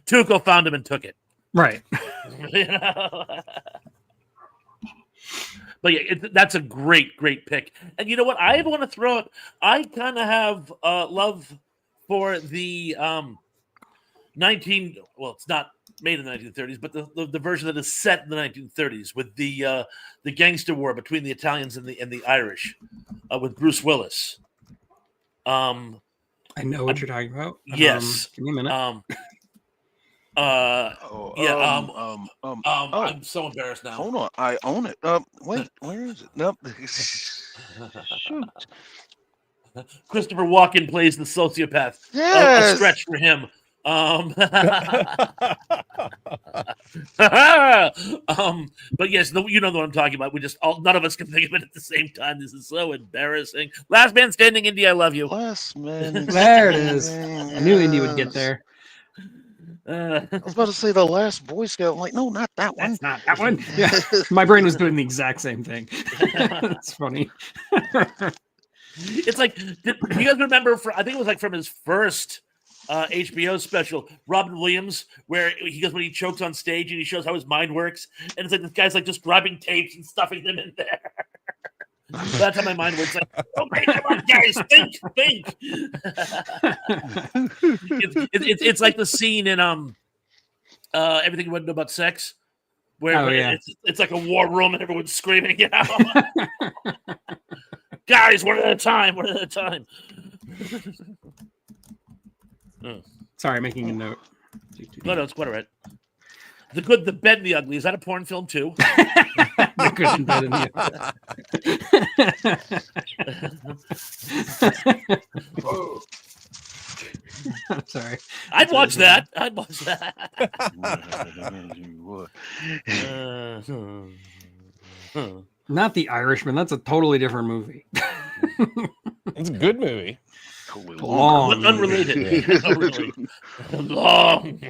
Tuco found him and took it. Right. You know? But yeah, that's a great pick. And you know what? I want to throw it. I kind of have love for the 19. Well, it's not made in the 1930s, but the version that is set in the 1930s with the gangster war between the Italians and the Irish, with Bruce Willis. I know what you're talking about. Yes. Give me a minute. I'm so embarrassed now. Hold on, I own it. Wait, where is it? Nope. Shoot. Christopher Walken plays the sociopath. A Yes. stretch for him. But yes, you know what I'm talking about. None of us can think of it at the same time. This is so embarrassing. Last Man Standing, Indy, I love you. Last man. There it is. I knew Indy would get there. I was about to say the Last Boy Scout. I'm like, no, not that one. That's not that one. Yeah. My brain was doing the exact same thing. That's funny. It's like, do you guys remember? I think it was like from his first HBO special, Robin Williams, where he goes when he chokes on stage and he shows how his mind works, and it's like this guy's like just grabbing tapes and stuffing them in there. That's how my mind works. Like, okay, come on, guys, think. It's like the scene in Everything You Want to Know About Sex, where it's like a war room and everyone's screaming, you know. Guys, one at a time. Sorry, making a note. No, it's quite all right. The Good, the Bad, and the Ugly. Is that a porn film too? The Good and Bad and the Oh, I'm sorry. I'd watch that. Not The Irishman. That's a totally different movie. it's a good movie. Totally Long. Unrelated. Long.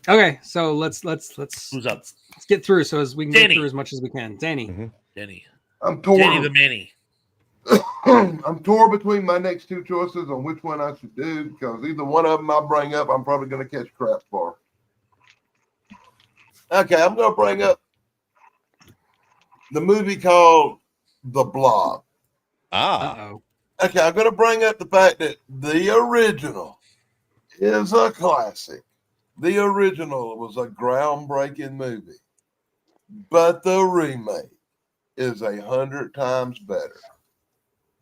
Okay, so let's Who's up? let's get through so as we can Danny. get through as much as we can. Danny. Mhm. Danny. I'm torn. Danny the Manny. I'm torn between my next two choices on which one I should do because either one of them I bring up, I'm probably going to catch crap for. Okay, I'm going to bring up the movie called The Blob. Uh-oh. Okay, I'm going to bring up the fact that the original is a classic. The original was a groundbreaking movie, but the remake is 100 times better.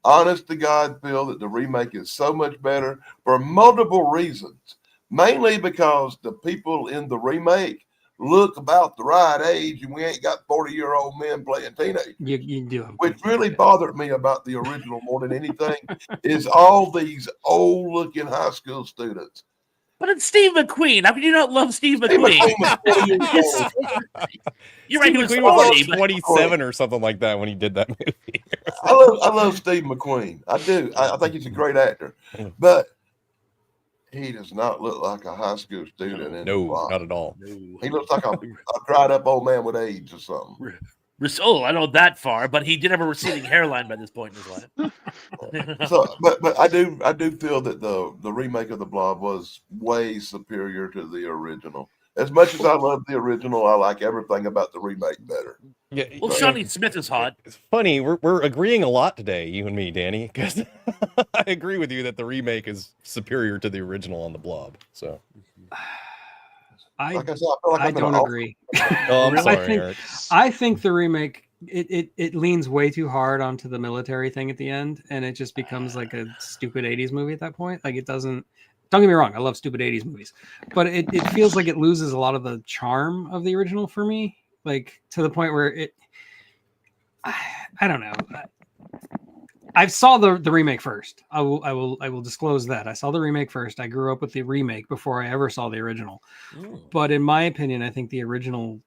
Honest to God, feel that the remake is so much better for multiple reasons. Mainly because the people in the remake look about the right age, and we ain't got 40-year-old men playing teenagers. You do have a Which point there, really yeah. bothered me about the original more than anything is all these old-looking high school students. But it's Steve McQueen. How can you not love Steve Steve McQueen? McQueen was 40 years old. You're right. Steve He was McQueen was 40, like but 27 or something like that when he did that movie. I love Steve McQueen. I do. I think he's a great actor, but he does not look like a high school student in the No, Blob. not at all. no. He looks like a dried up old man with AIDS or something. Oh, I don't know that far, but he did have a receding hairline by this point in his life. So, but I do feel that the remake of the Blob was way superior to the original. As much as I love the original, I like everything about the remake better. Yeah, Well, Shawnee Smith is hot. it's funny. We're agreeing a lot today, you and me, Danny, because I agree with you that the remake is superior to the original on the Blob. So, Like I said, I feel like I I'm in an don't awful- agree. oh, I'm Really? sorry, I think- Eric. I think the remake it leans way too hard onto the military thing at the end, and it just becomes like a stupid 80s movie at that point. Like it doesn't. Don't get me wrong, I love stupid 80s movies, but it feels like it loses a lot of the charm of the original for me. Like to the point where I don't know. I saw the remake first. I will disclose that. I saw the remake first. I grew up with the remake before I ever saw the original. But in my opinion, I think the original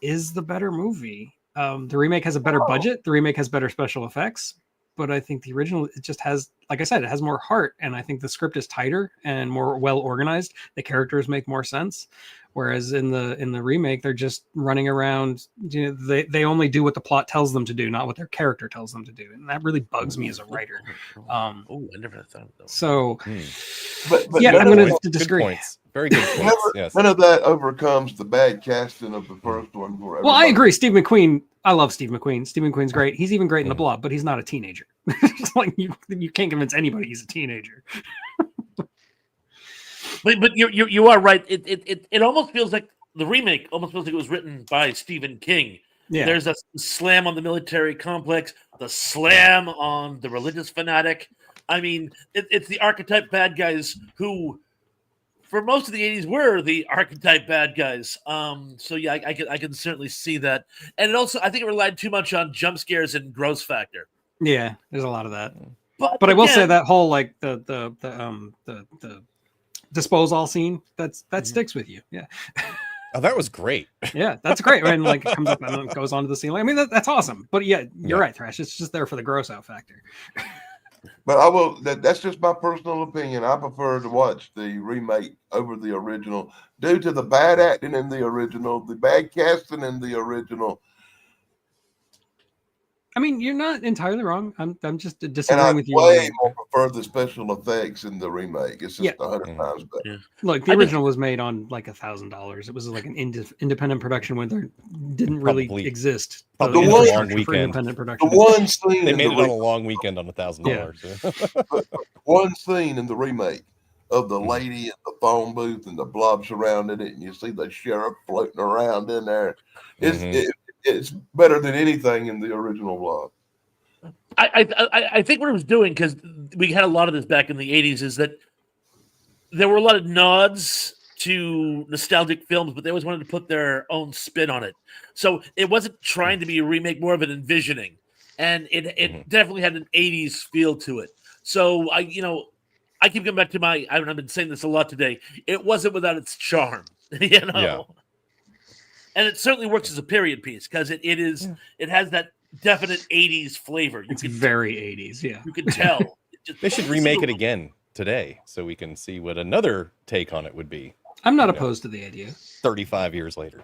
is the better movie. The remake has a better budget. The remake has better special effects. But I think the original, it just has, like I said, it has more heart. And I think the script is tighter and more well organized. The characters make more sense. Whereas in the remake, they're just running around. You know, they only do what the plot tells them to do, not what their character tells them to do, and that really bugs me as a writer. Oh, I never thought of that. So, But yeah, none I'm of going that- to Good disagree. points. Very good points. Yes. None of that overcomes the bad casting of the first one. where Well, I everybody- agree. Steve McQueen. I love Steve McQueen. Steve McQueen's great. He's even great in The Blob, but he's not a teenager. It's like you can't convince anybody he's a teenager. But you are right. It almost feels like the remake almost feels like it was written by Stephen King. Yeah. There's a slam on the military complex, the slam on the religious fanatic. I mean, it's the archetype bad guys who, for most of the 80s, were the archetype bad guys. So yeah, I can certainly see that. And it also, I think it relied too much on jump scares and gross factor. Yeah, there's a lot of that. But I will say again, that whole like the disposal scene that sticks with you. Yeah. Oh, that was great. Yeah, that's great. And like it comes up and then goes onto the ceiling. I mean, that's awesome. But yeah, you're Yeah. right, Thrash. It's just there for the gross out factor. But I will. That's just my personal opinion. I prefer to watch the remake over the original due to the bad acting in the original, the bad casting in the original, I mean, you're not entirely wrong. I'm just and disagreeing I with you. way more prefer the special effects in the remake. It's just Yeah. 100 times better. Look, the I think- original was made on like $1,000. It was like an independent production where there didn't really Probably- exist. probably a long infrastructure for weekend. independent The production. one scene They in made the it on a long weekend on $1,000. one scene in the remake of the Mhm. lady at the phone booth and the blob surrounding it, and you see the sheriff floating around in there. Mhm. It's better than anything in the original blob. I think what it was doing, because we had a lot of this back in the 80s, is that there were a lot of nods to nostalgic films, but they always wanted to put their own spin on it. So it wasn't trying to be a remake, more of an envisioning. And it definitely had an 80s feel to it. So I keep coming back to I've been saying this a lot today. It wasn't without its charm, Yeah. And it certainly works as a period piece because it has that definite 80s flavor. It's very 80s. Yeah. You can tell. They should remake it again today so we can see what another take on it would be I'm not Yeah. opposed to the idea. 35 years later.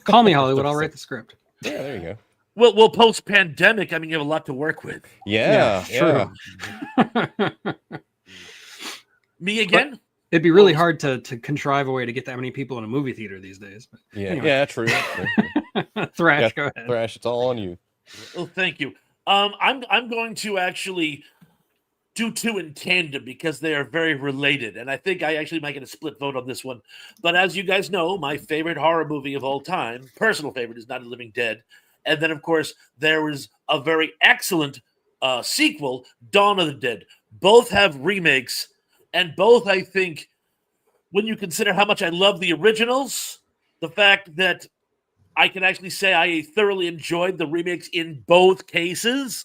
Call me Hollywood. I'll write the script. Yeah, there you go. Well, post-pandemic, I mean, you have a lot to work with. Yeah, true. Me again? It'd be really hard to contrive a way to get that many people in a movie theater these days. But Yeah, anyway. yeah, true. Thrash, Yeah, go ahead. Thrash, it's all on you. Oh, thank you. I'm going to actually do two in tandem because they are very related, and I think I actually might get a split vote on this one. But as you guys know, my favorite horror movie of all time, personal favorite, is Night of the Living Dead, and then of course there was a very excellent sequel, Dawn of the Dead. Both have remakes, and both, I think, when you consider how much I love the originals, the fact that I can actually say I thoroughly enjoyed the remakes in both cases.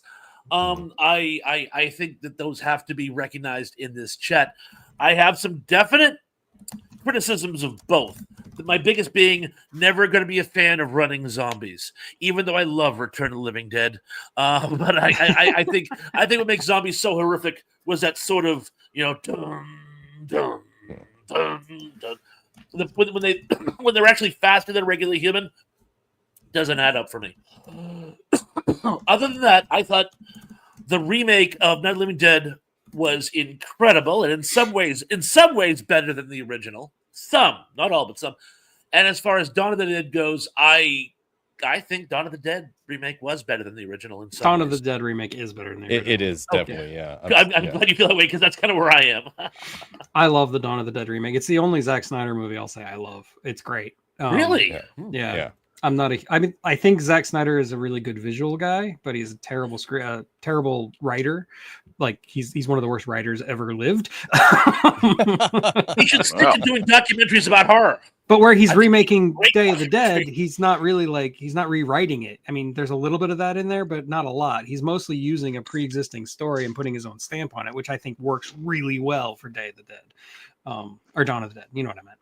I think that those have to be recognized in this chat. I have some definite criticisms of both. My biggest being never going to be a fan of running zombies, even though I love Return of the Living Dead. But I think what makes zombies so horrific was that sort of dun, dun, dun, dun. When they when they're actually faster than a regular human, doesn't add up for me. Other than that, I thought the remake of Night of the Living Dead was incredible, and in some ways better than the original. Some, not all, but some. And as far as Dawn of the Dead goes, I think Dawn of the Dead remake was better than the original. In some Dawn ways. of the Dead remake is better than the original. It is definitely, yeah. I'm glad you feel that way because that's kind of where I am. I love the Dawn of the Dead remake. It's the only Zack Snyder movie I'll say I love. It's great. Really? Yeah. I think Zack Snyder is a really good visual guy, but he's a terrible terrible writer. Like he's one of the worst writers ever lived. He should stick to doing documentaries about horror. But where he's remaking Day of the Dead, he's not rewriting it. I mean, there's a little bit of that in there, but not a lot. He's mostly using a pre-existing story and putting his own stamp on it, which I think works really well for Day of the Dead, or Dawn of the Dead. You know what I meant.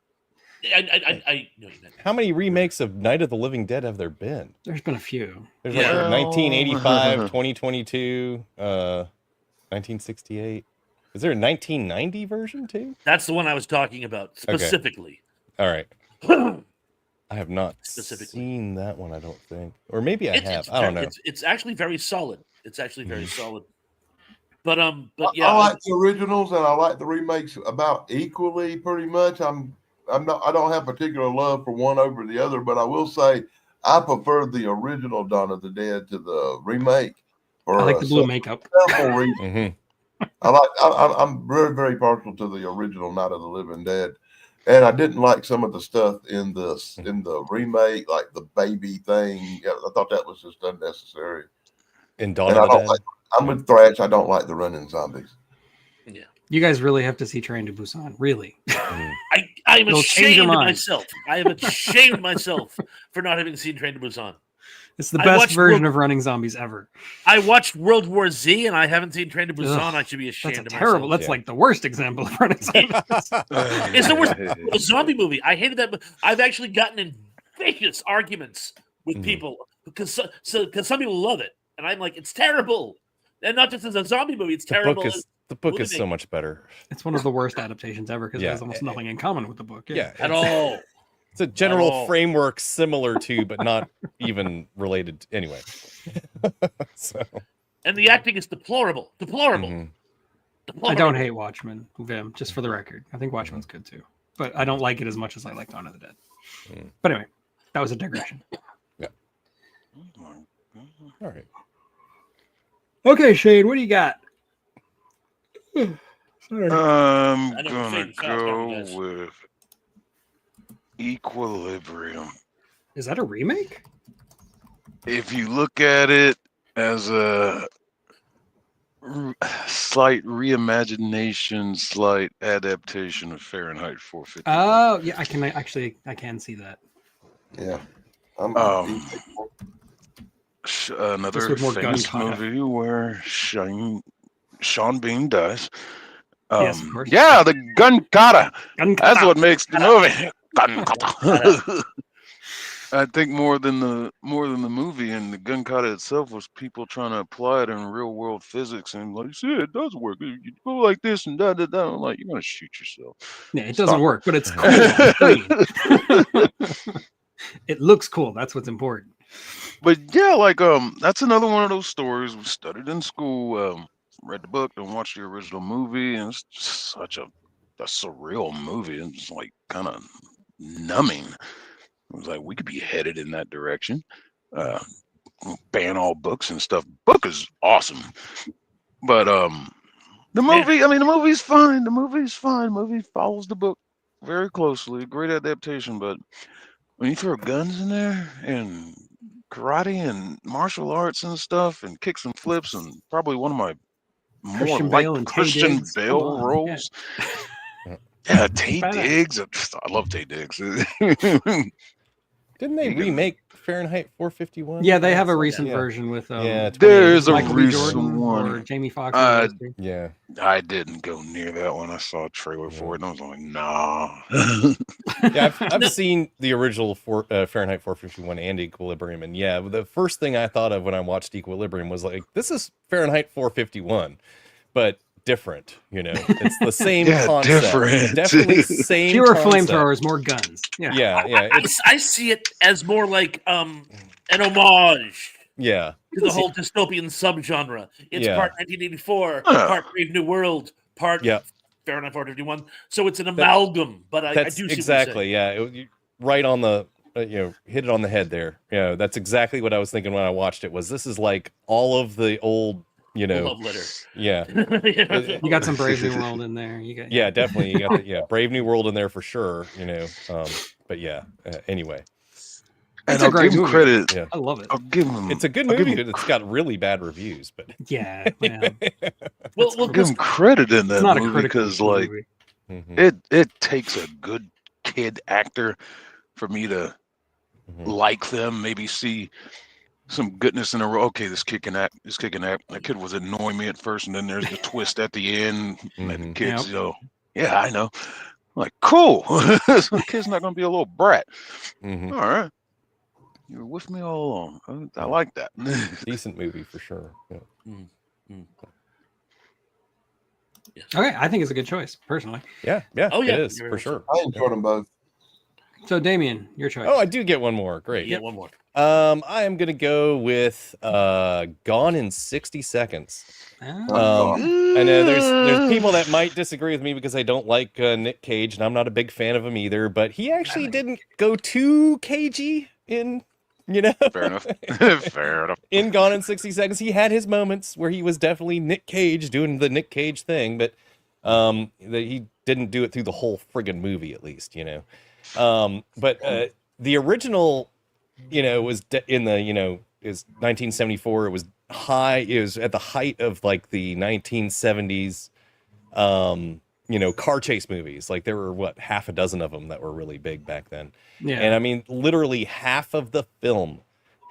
I know you meant. How many remakes of Night of the Living Dead have there been? There's been a few. There's like 1985, 2022, 1968. Is there a 1990 version too? That's the one I was talking about specifically. Okay. All right. I have not seen that one, I don't think. Or maybe I have. I don't know. It's actually very solid. It's actually very solid. But yeah. I like the originals and I like the remakes about equally pretty much. I don't have particular love for one over the other, but I will say I prefer the original Dawn of the Dead to the remake. I like the blue makeup. Reason. I'm very, very partial to the original Night of the Living Dead. And I didn't like some of the stuff in the remake, like the baby thing. Yeah, I thought that was just unnecessary. In Dawn of the Dead? I'm with Thrash. I don't like the running zombies. Yeah. You guys really have to see Train to Busan. Really. I'm ashamed of myself. I am ashamed of myself for not having seen Train to Busan. It's the best version of running zombies ever. I watched World War Z and I haven't seen Train to Busan. I should be ashamed of terrible. myself. That's like the worst example of running zombies. It's the worst zombie movie. I hated that. I've actually gotten in vicious arguments with people because some people love it. And I'm like, it's terrible. And not just as a zombie movie, it's terrible. The book is so much better. It's one of the worst adaptations ever because it has almost nothing in common with the book. Yeah, at all. It's a general framework similar to, but not even related. Anyway. And the acting is deplorable. I don't hate Watchmen, Vim, just for the record. I think Watchmen's good too. But I don't like it as much as I like Dawn of the Dead. But anyway, that was a digression. Yeah. All right. Okay, Shane, what do you got? I'm gonna go with Equilibrium. Is that a remake? If you look at it as a slight reimagination, slight adaptation of Fahrenheit 450. Oh, yeah, I can see that. Yeah. Another famous movie where Sean Bean dies. Yes, of course. Yeah, the gun kata. That's what makes the movie. Gun kata. I think more than the movie and the gun kata itself was people trying to apply it in real world physics and like, see, it does work. You go like this and da da da. I'm like, you're gonna shoot yourself. Yeah, it doesn't work, but it's cool. It looks cool. That's what's important. But yeah, like that's another one of those stories we studied in school. Read the book and watched the original movie, and it's just such a a surreal movie. It was like kind of numbing. It was like we could be headed in that direction. Ban all books and stuff. Book is awesome, but the movie. I mean, the movie's fine. The movie's fine. The movie follows the book very closely. Great adaptation, but when you throw guns in there and karate and martial arts and stuff and kicks and flips and probably one of my more Christian like Bale and Tay Christian Diggs. Come Bale on, roles. yeah. Yeah, Tay Badass. Diggs. I love Tay Diggs. Didn't they You can- remake Fahrenheit 451? Yeah, they have a That's- recent yeah. version with Yeah, There's a Michael B. recent Jordan one. or Jamie Foxx. Yeah. I didn't go near that one. I saw a trailer for it and I was like, nah. Yeah, I've seen the original Fahrenheit 451 and Equilibrium, and yeah, the first thing I thought of when I watched Equilibrium was like, this is Fahrenheit 451, but different. You know, it's the same Yeah, concept. different. Definitely same. Fewer concept. flamethrowers, more guns. Yeah. Yeah. I see it as more like an homage Yeah. to the whole dystopian subgenre. It's Yeah. part 1984, Huh. part Brave New World, part Yep. Fahrenheit 451. So it's an amalgam. But I That's do see exactly. Yeah. Right on the. Hit it on the head there. Yeah, that's exactly what I was thinking when I watched it. Was this is like all of the old. what you're saying. Love letter. Yeah. You got some Brave New World in there. You got Yeah, definitely. You got Brave New World in there for sure. But yeah. Anyway, And It's a I'll great give him movie. credit. Yeah. I love it. I'll give him. It's a good I'll give movie. him- It's got really bad reviews, but Yeah. Well, I'll give him credit in It's that not a movie critical because, like, movie. Mhm. it takes a good kid actor for me to Mhm. like them. Maybe see some goodness in a row. Okay, this kicking act. That kid was annoying me at first, and then there's the twist at the end. And the Mhm. kids, Yep. yeah, I know. Like, cool. So the kid's not gonna be a little brat. Mhm. All right, you were with me all along. I like that. Decent movie for sure. Yeah. Okay, I think it's a good choice, personally. Yeah, Oh, yeah, it is you're for right. sure. I enjoyed them both. So, Damien, your choice. Oh, I do get one more. Great. Yeah, one more. I am gonna go with Gone in 60 Seconds. Oh. I know there's people that might disagree with me because I don't like Nick Cage, and I'm not a big fan of him either. But he actually didn't go too cagey in, Fair enough. Fair enough. in Gone in 60 Seconds. He had his moments where he was definitely Nick Cage doing the Nick Cage thing, but he didn't do it through the whole friggin' movie, at least, But the original, was in the, is 1974. It was high. It was at the height of like the 1970s, car chase movies. Like there were half a dozen of them that were really big back then. Yeah. And I mean, literally half of the film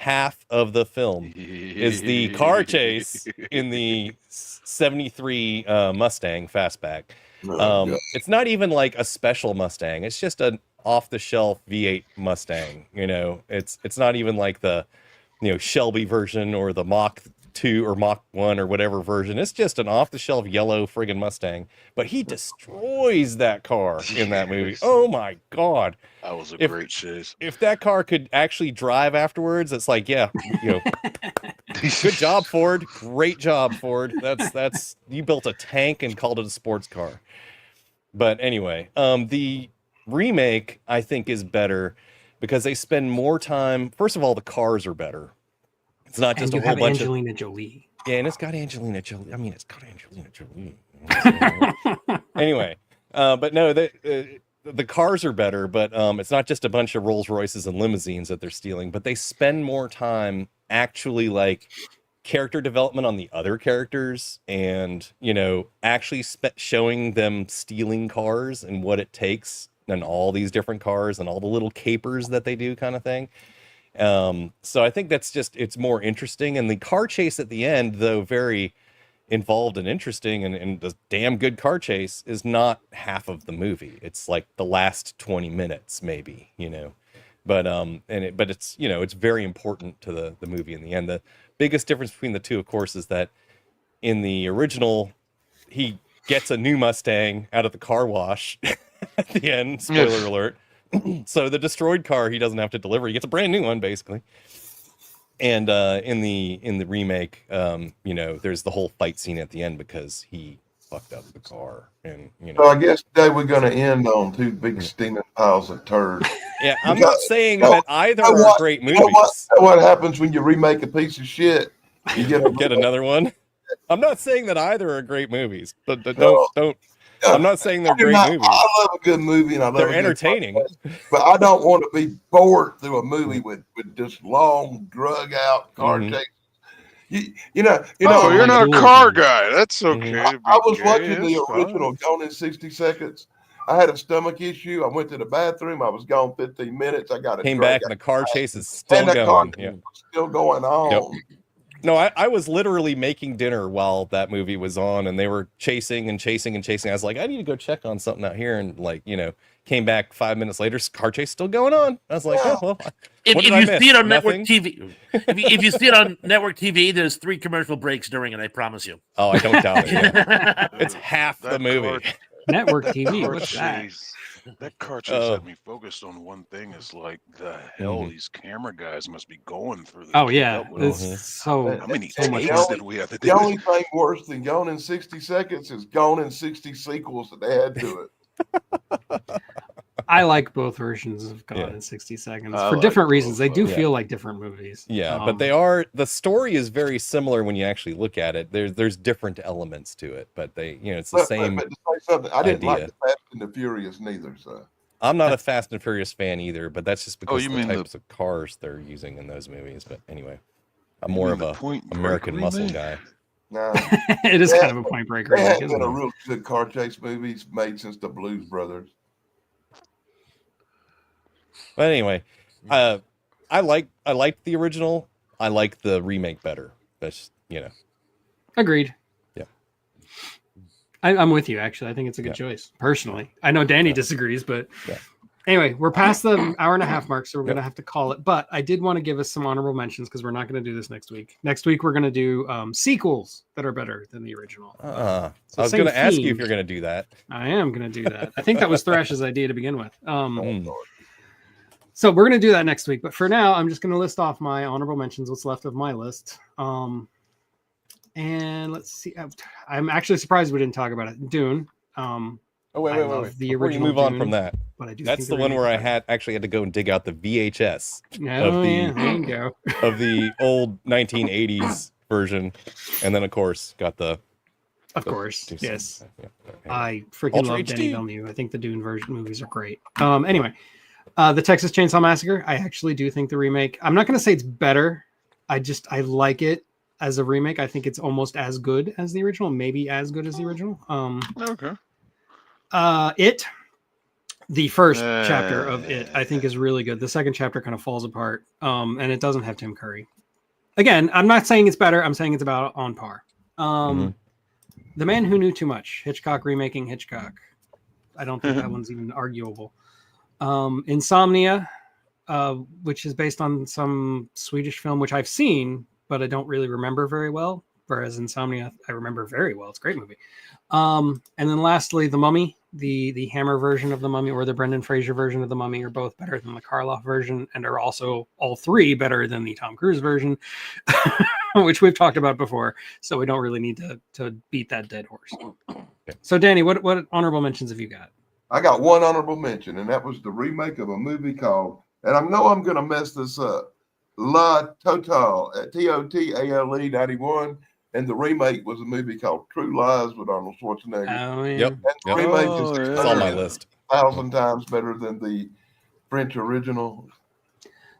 is the car chase in the 73 Mustang Fastback. Yeah. It's not even like a special Mustang. It's just an off-the-shelf V8 Mustang. It's not even like the Shelby version or the Mach 2 or Mach 1 or whatever version. It's just an off-the-shelf yellow friggin' Mustang. But he destroys that car in that movie. Oh my god. That was a If- great chase. If that car could actually drive afterwards, it's like, yeah, good job, Ford. Great job, Ford. That's you built a tank and called it a sports car. But anyway, the remake I think is better because they spend more time. First of all, the cars are better. It's not And just you a whole have bunch Angelina Jolie. of and it's got Angelina Jolie. I mean, it's got Angelina Jolie. Anyway, but no, the cars are better, but it's not just a bunch of Rolls Royces and limousines that they're stealing, but they spend more time actually like character development on the other characters and, actually showing them stealing cars and what it takes and all these different cars and all the little capers that they do kind of thing. So I think it's more interesting. And the car chase at the end, though very involved and interesting and the damn good car chase, is not half of the movie. It's like the last 20 minutes maybe, but it's it's very important to the movie in the end. The biggest difference between the two, of course, is that in the original he gets a new Mustang out of the car wash at the end, spoiler alert. So the destroyed car he doesn't have to deliver, he gets a brand new one basically. And in the remake, there's the whole fight scene at the end because he fucked up the car, and So I guess today we're going to end on two big steaming piles of turds. yeah, I'm not saying that either You know are what? great You know movies. what happens when you remake a piece of shit? You Get another one. I'm not saying that either are great movies, but No. don't. I'm not saying they're great movies. I love a good movie and I love They're a good entertaining. podcast, but I don't want to be bored through a movie with just long, drug out car chases. You know. Oh, you're not a Cool. car guy. That's okay. to be I was gay. watching the It's original fine. Gone in 60 Seconds. I had a stomach issue. I went to the bathroom. I was gone 15 minutes. I got a Came drag back and the car chase is and still that car going. Yeah. was still going on. Yep. No, I was literally making dinner while that movie was on, and they were chasing and chasing and chasing. I was like, I need to go check on something out here, and came back 5 minutes later, car chase still going on. I was like, oh, well, If you see it on Nothing? network TV, if you see it on network TV, there's 3 commercial breaks during it. I promise you. Oh, I don't doubt it. Yeah. It's half the That movie. Network TV. car What's that? chase. That car chase had me focused on one thing. Is like the hell these camera guys must be going through. To Oh keep yeah, up with it's all- so. How many so much takes work. did we have to The do? only thing worse than Gone in 60 Seconds is Gone in 60 sequels that they had to it. I like both versions of Gone Yeah. in 60 Seconds I for like different reasons. They both do of them. feel like different movies. Yeah, but the story is very similar when you actually look at it. There's different elements to it, but it's the same. But to say something, I didn't like idea. the Fast and the Furious neither. So I'm not a Fast and Furious fan either, but that's just because you of the mean the- types of cars they're using in those movies. But anyway, I'm You more mean of the a Point Break American muscle remake? guy. no, It is kind of a point breaker, there hadn't isn't been a it? real good car chase movies made since the Blues Brothers. But anyway, I liked the original. I like the remake better. That's Agreed. Yeah. I'm with you. Actually, I think it's a good choice. Personally, I know Danny disagrees, but anyway, we're past the hour and a half mark, so we're gonna have to call it. But I did want to give us some honorable mentions because we're not going to do this next week. Next week we're going to do sequels that are better than the original. I So was same going to ask you if theme. you're going to do that. I am going to do that. I think that was Thrash's idea to begin with. Mm. So we're going to do that next week. But for now, I'm just going to list off my honorable mentions, what's left of my list. And let's see. I'm actually surprised we didn't talk about it. Dune. Oh I wait. love the Before you original move on Dune, from that, but I do. that's think the one where I remake- actually had to go and dig out the VHS Oh, of the yeah, there you go. of the old 1980s version, and then of course got the. Of course, yes. Yeah. I freaking Ultra love HD. Denny Villeneuve. I think the Dune version movies are great. Anyway, the Texas Chainsaw Massacre. I actually do think the remake. I'm not going to say it's better. I like it as a remake. I think it's almost as good as the original, maybe as good as the original. Okay. The first chapter of it, I think, is really good. The second chapter kind of falls apart, and it doesn't have Tim Curry. Again, I'm not saying it's better. I'm saying it's about on par. The Man Who Knew Too Much, Hitchcock remaking Hitchcock. I don't think that one's even arguable. Insomnia, which is based on some Swedish film, which I've seen, but I don't really remember very well. Whereas Insomnia, I remember very well. It's a great movie. And then lastly, The Mummy, the Hammer version of The Mummy or the Brendan Fraser version of The Mummy are both better than the Karloff version and are also all three better than the Tom Cruise version, which we've talked about before. So we don't really need to beat that dead horse. So Danny, what honorable mentions have you got? I got one honorable mention, and that was the remake of a movie called, and I know I'm going to mess this up, La Totale, Totale 91. And the remake was a movie called True Lies with Arnold Schwarzenegger. Oh, yeah. Yep. And the remake is It's on my list. 1,000 times better than the French original.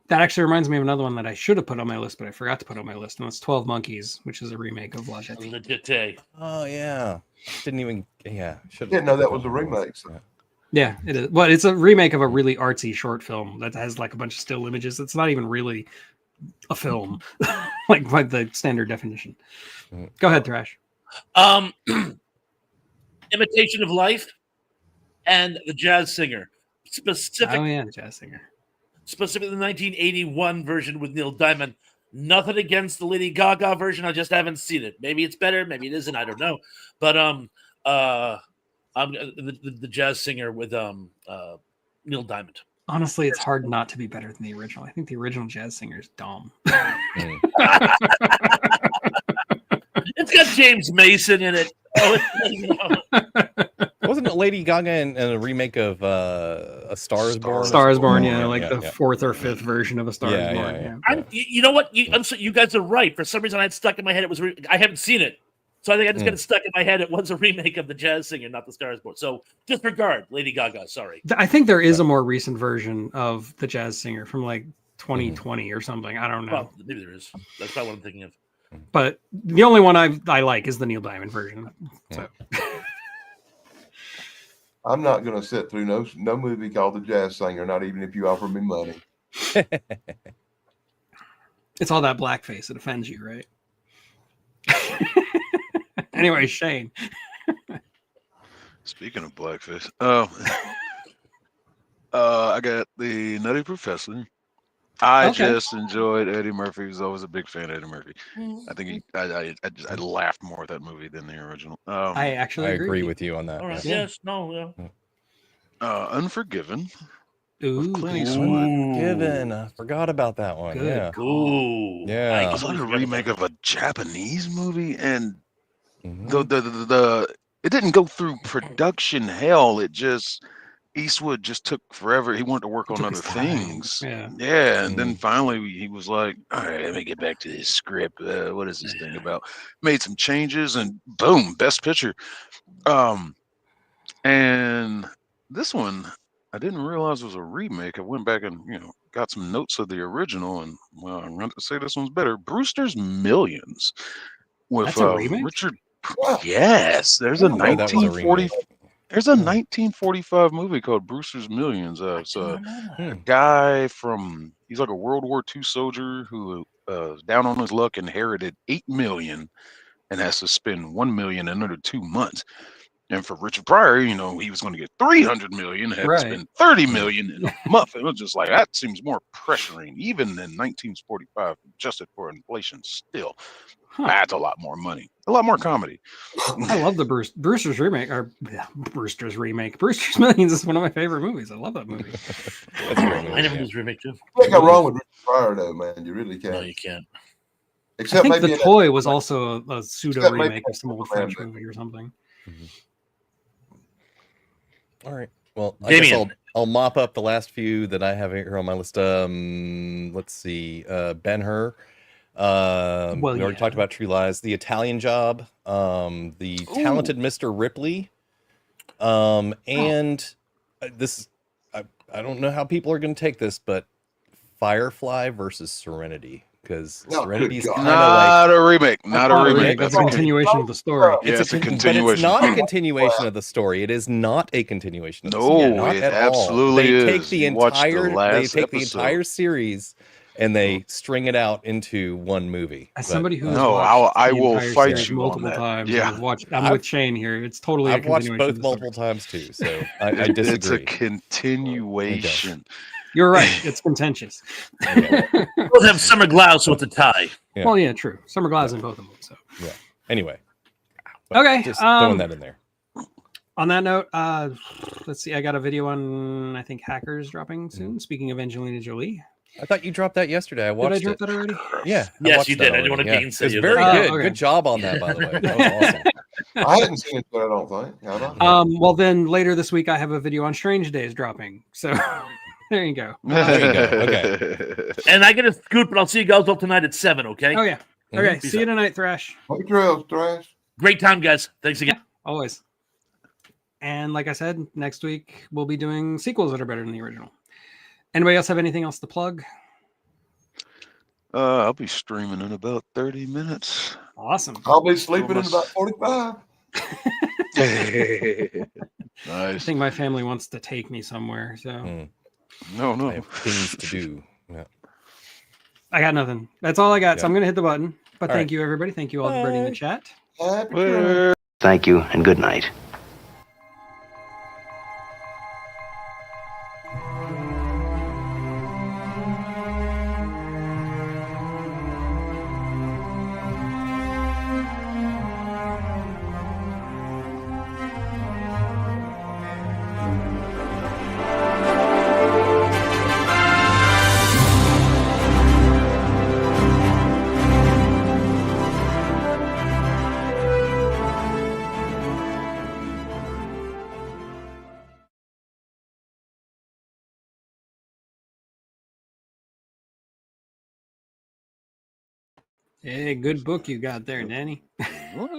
That actually reminds me of another one that I should have put on my list, but I forgot to put on my list, and that's 12 Monkeys, which is a remake of La Jetée. Legit. Oh yeah. Didn't even. Yeah. Didn't know that was a remake. So. Yeah, it is. Well, it's a remake of a really artsy short film that has like a bunch of still images. It's not even really a film, like by the standard definition. Go ahead, Thrash. Imitation of Life and The Jazz Singer. Oh yeah, Jazz Singer. Specifically the 1981 version with Neil Diamond. Nothing against the Lady Gaga version. I just haven't seen it. Maybe it's better. Maybe it isn't. I don't know. But the Jazz Singer with Neil Diamond. Honestly, it's hard not to be better than the original. I think the original Jazz Singer is dumb. It's got James Mason in it. Wasn't it Lady Gaga in a remake of A Star Is Born? Star is Born, Yeah, like yeah, the yeah. fourth or fifth version of A Star Yeah, is Born. yeah, Yeah. You know what? You guys are right. For some reason, I had stuck in my head. It was. I haven't seen it, so I think I just got it stuck in my head. It was a remake of the Jazz Singer, not the Star is Born. So disregard Lady Gaga. Sorry. I think there is a more recent version of the Jazz Singer from like 2020 or something. I don't know. Well, maybe there is. That's not what I'm thinking of. But the only one I like is the Neil Diamond version. So. I'm not going to sit through no movie called The Jazz Singer, not even if you offer me money. It's all that blackface. It offends you, right? Anyway, Shane. Speaking of blackface, I got the Nutty Professor. I just enjoyed Eddie Murphy. I was always a big fan of Eddie Murphy. I think I laughed more at that movie than the original. I actually agree with you on that. All right. Yeah. Yes. No. Yeah. Unforgiven. Ooh, Clint Eastwood. Given, I forgot about that one. Good. Yeah. Ooh. Yeah. It was like a remake of a Japanese movie, and Mhm. the it didn't go through production hell. It just Eastwood just took forever. He wanted to work on Took other his time. things. Yeah. And then finally he was like, all right, let me get back to this script. What is this thing about? Made some changes, and boom, best picture. And this one I didn't realize was a remake. I went back and got some notes of the original, and well, I'm going to say this one's better. Brewster's Millions with That's a remake? Richard. Yes, there's a I didn't know that was a 1940. remake. There's a 1945 movie called Brewster's Millions. It's a guy he's like a World War II soldier who, down on his luck, inherited $8 million and has to spend $1 million in under 2 months. And for Richard Pryor, he was going to get $300 million, had to spend $30 million in a month. It was just like, that seems more pressuring, even in 1945, adjusted for inflation. Still, that's a lot more money, a lot more comedy. I love the Brewster's remake, or Brewster's remake. Brewster's Millions is one of my favorite movies. I love that movie. That's a great movie, I never yeah. was remake too. You can't go wrong with Richard Pryor, though, man. You really can't. No, you can't. I Except think maybe The Toy was also a pseudo Except maybe remake of some old French movie or something. All right. Well, I guess Damien. I'll mop up the last few that I have here on my list. Let's see. Ben-Hur. We already talked about True Lies. The Italian Job. The Talented Mr. Ripley. And this, I don't know how people are going to take this, but Firefly versus Serenity. Because Serenity's kind of like Not a remake. Not a remake. That's a continuation of the story. It's a But continuation. it's not a continuation of the story. It is not a continuation of the No, story. Not it at absolutely all. They take is. the You watched the entire last the episode. entire series and they string it out into one movie. As But, somebody who's No, watched I the will entire fight series you on multiple that. times. Yeah. I'm with Shane here. It's totally I've a watched continuation both of the story. multiple times too, so I disagree. It's a continuation. You're right. It's contentious. We'll have Summer Glaus with the tie. Yeah. Well, yeah, true. Summer Glass in both of them. So Yeah. Anyway. But Okay, Just throwing that in there. on that note, let's see. I got a video on I think Hackers dropping soon. Speaking of Angelina Jolie, I thought you dropped that yesterday. I did watched I drop it. that already? Yeah. Yes, watched you that did. I didn't already, want to yeah. gainsay It's you, very but- good. okay. Good job on that, by the way. That was awesome. I hadn't seen it, but I don't think. Have I? Well, then later this week I have a video on Strange Days dropping. So there you go. There you go. Okay. And I get a scoot, but I'll see you guys all tonight at 7, okay? Oh yeah. Okay. Peace See you out. tonight, Thrash. Happy trails, trash. Great time, guys. Thanks again. Always. And like I said, next week we'll be doing sequels that are better than the original. Anybody else have anything else to plug? I'll be streaming in about 30 minutes. Awesome. I'll be sleeping in about 45. I Nice. think my family wants to take me somewhere, so No, I no. have things to do. Yeah. I got nothing. That's all I got. So Yeah. I'm gonna hit the button. But All thank right. you, everybody. Thank you all for joining the chat. Happy trails. Thank you and good night. Hey, good book you got there, Danny. What?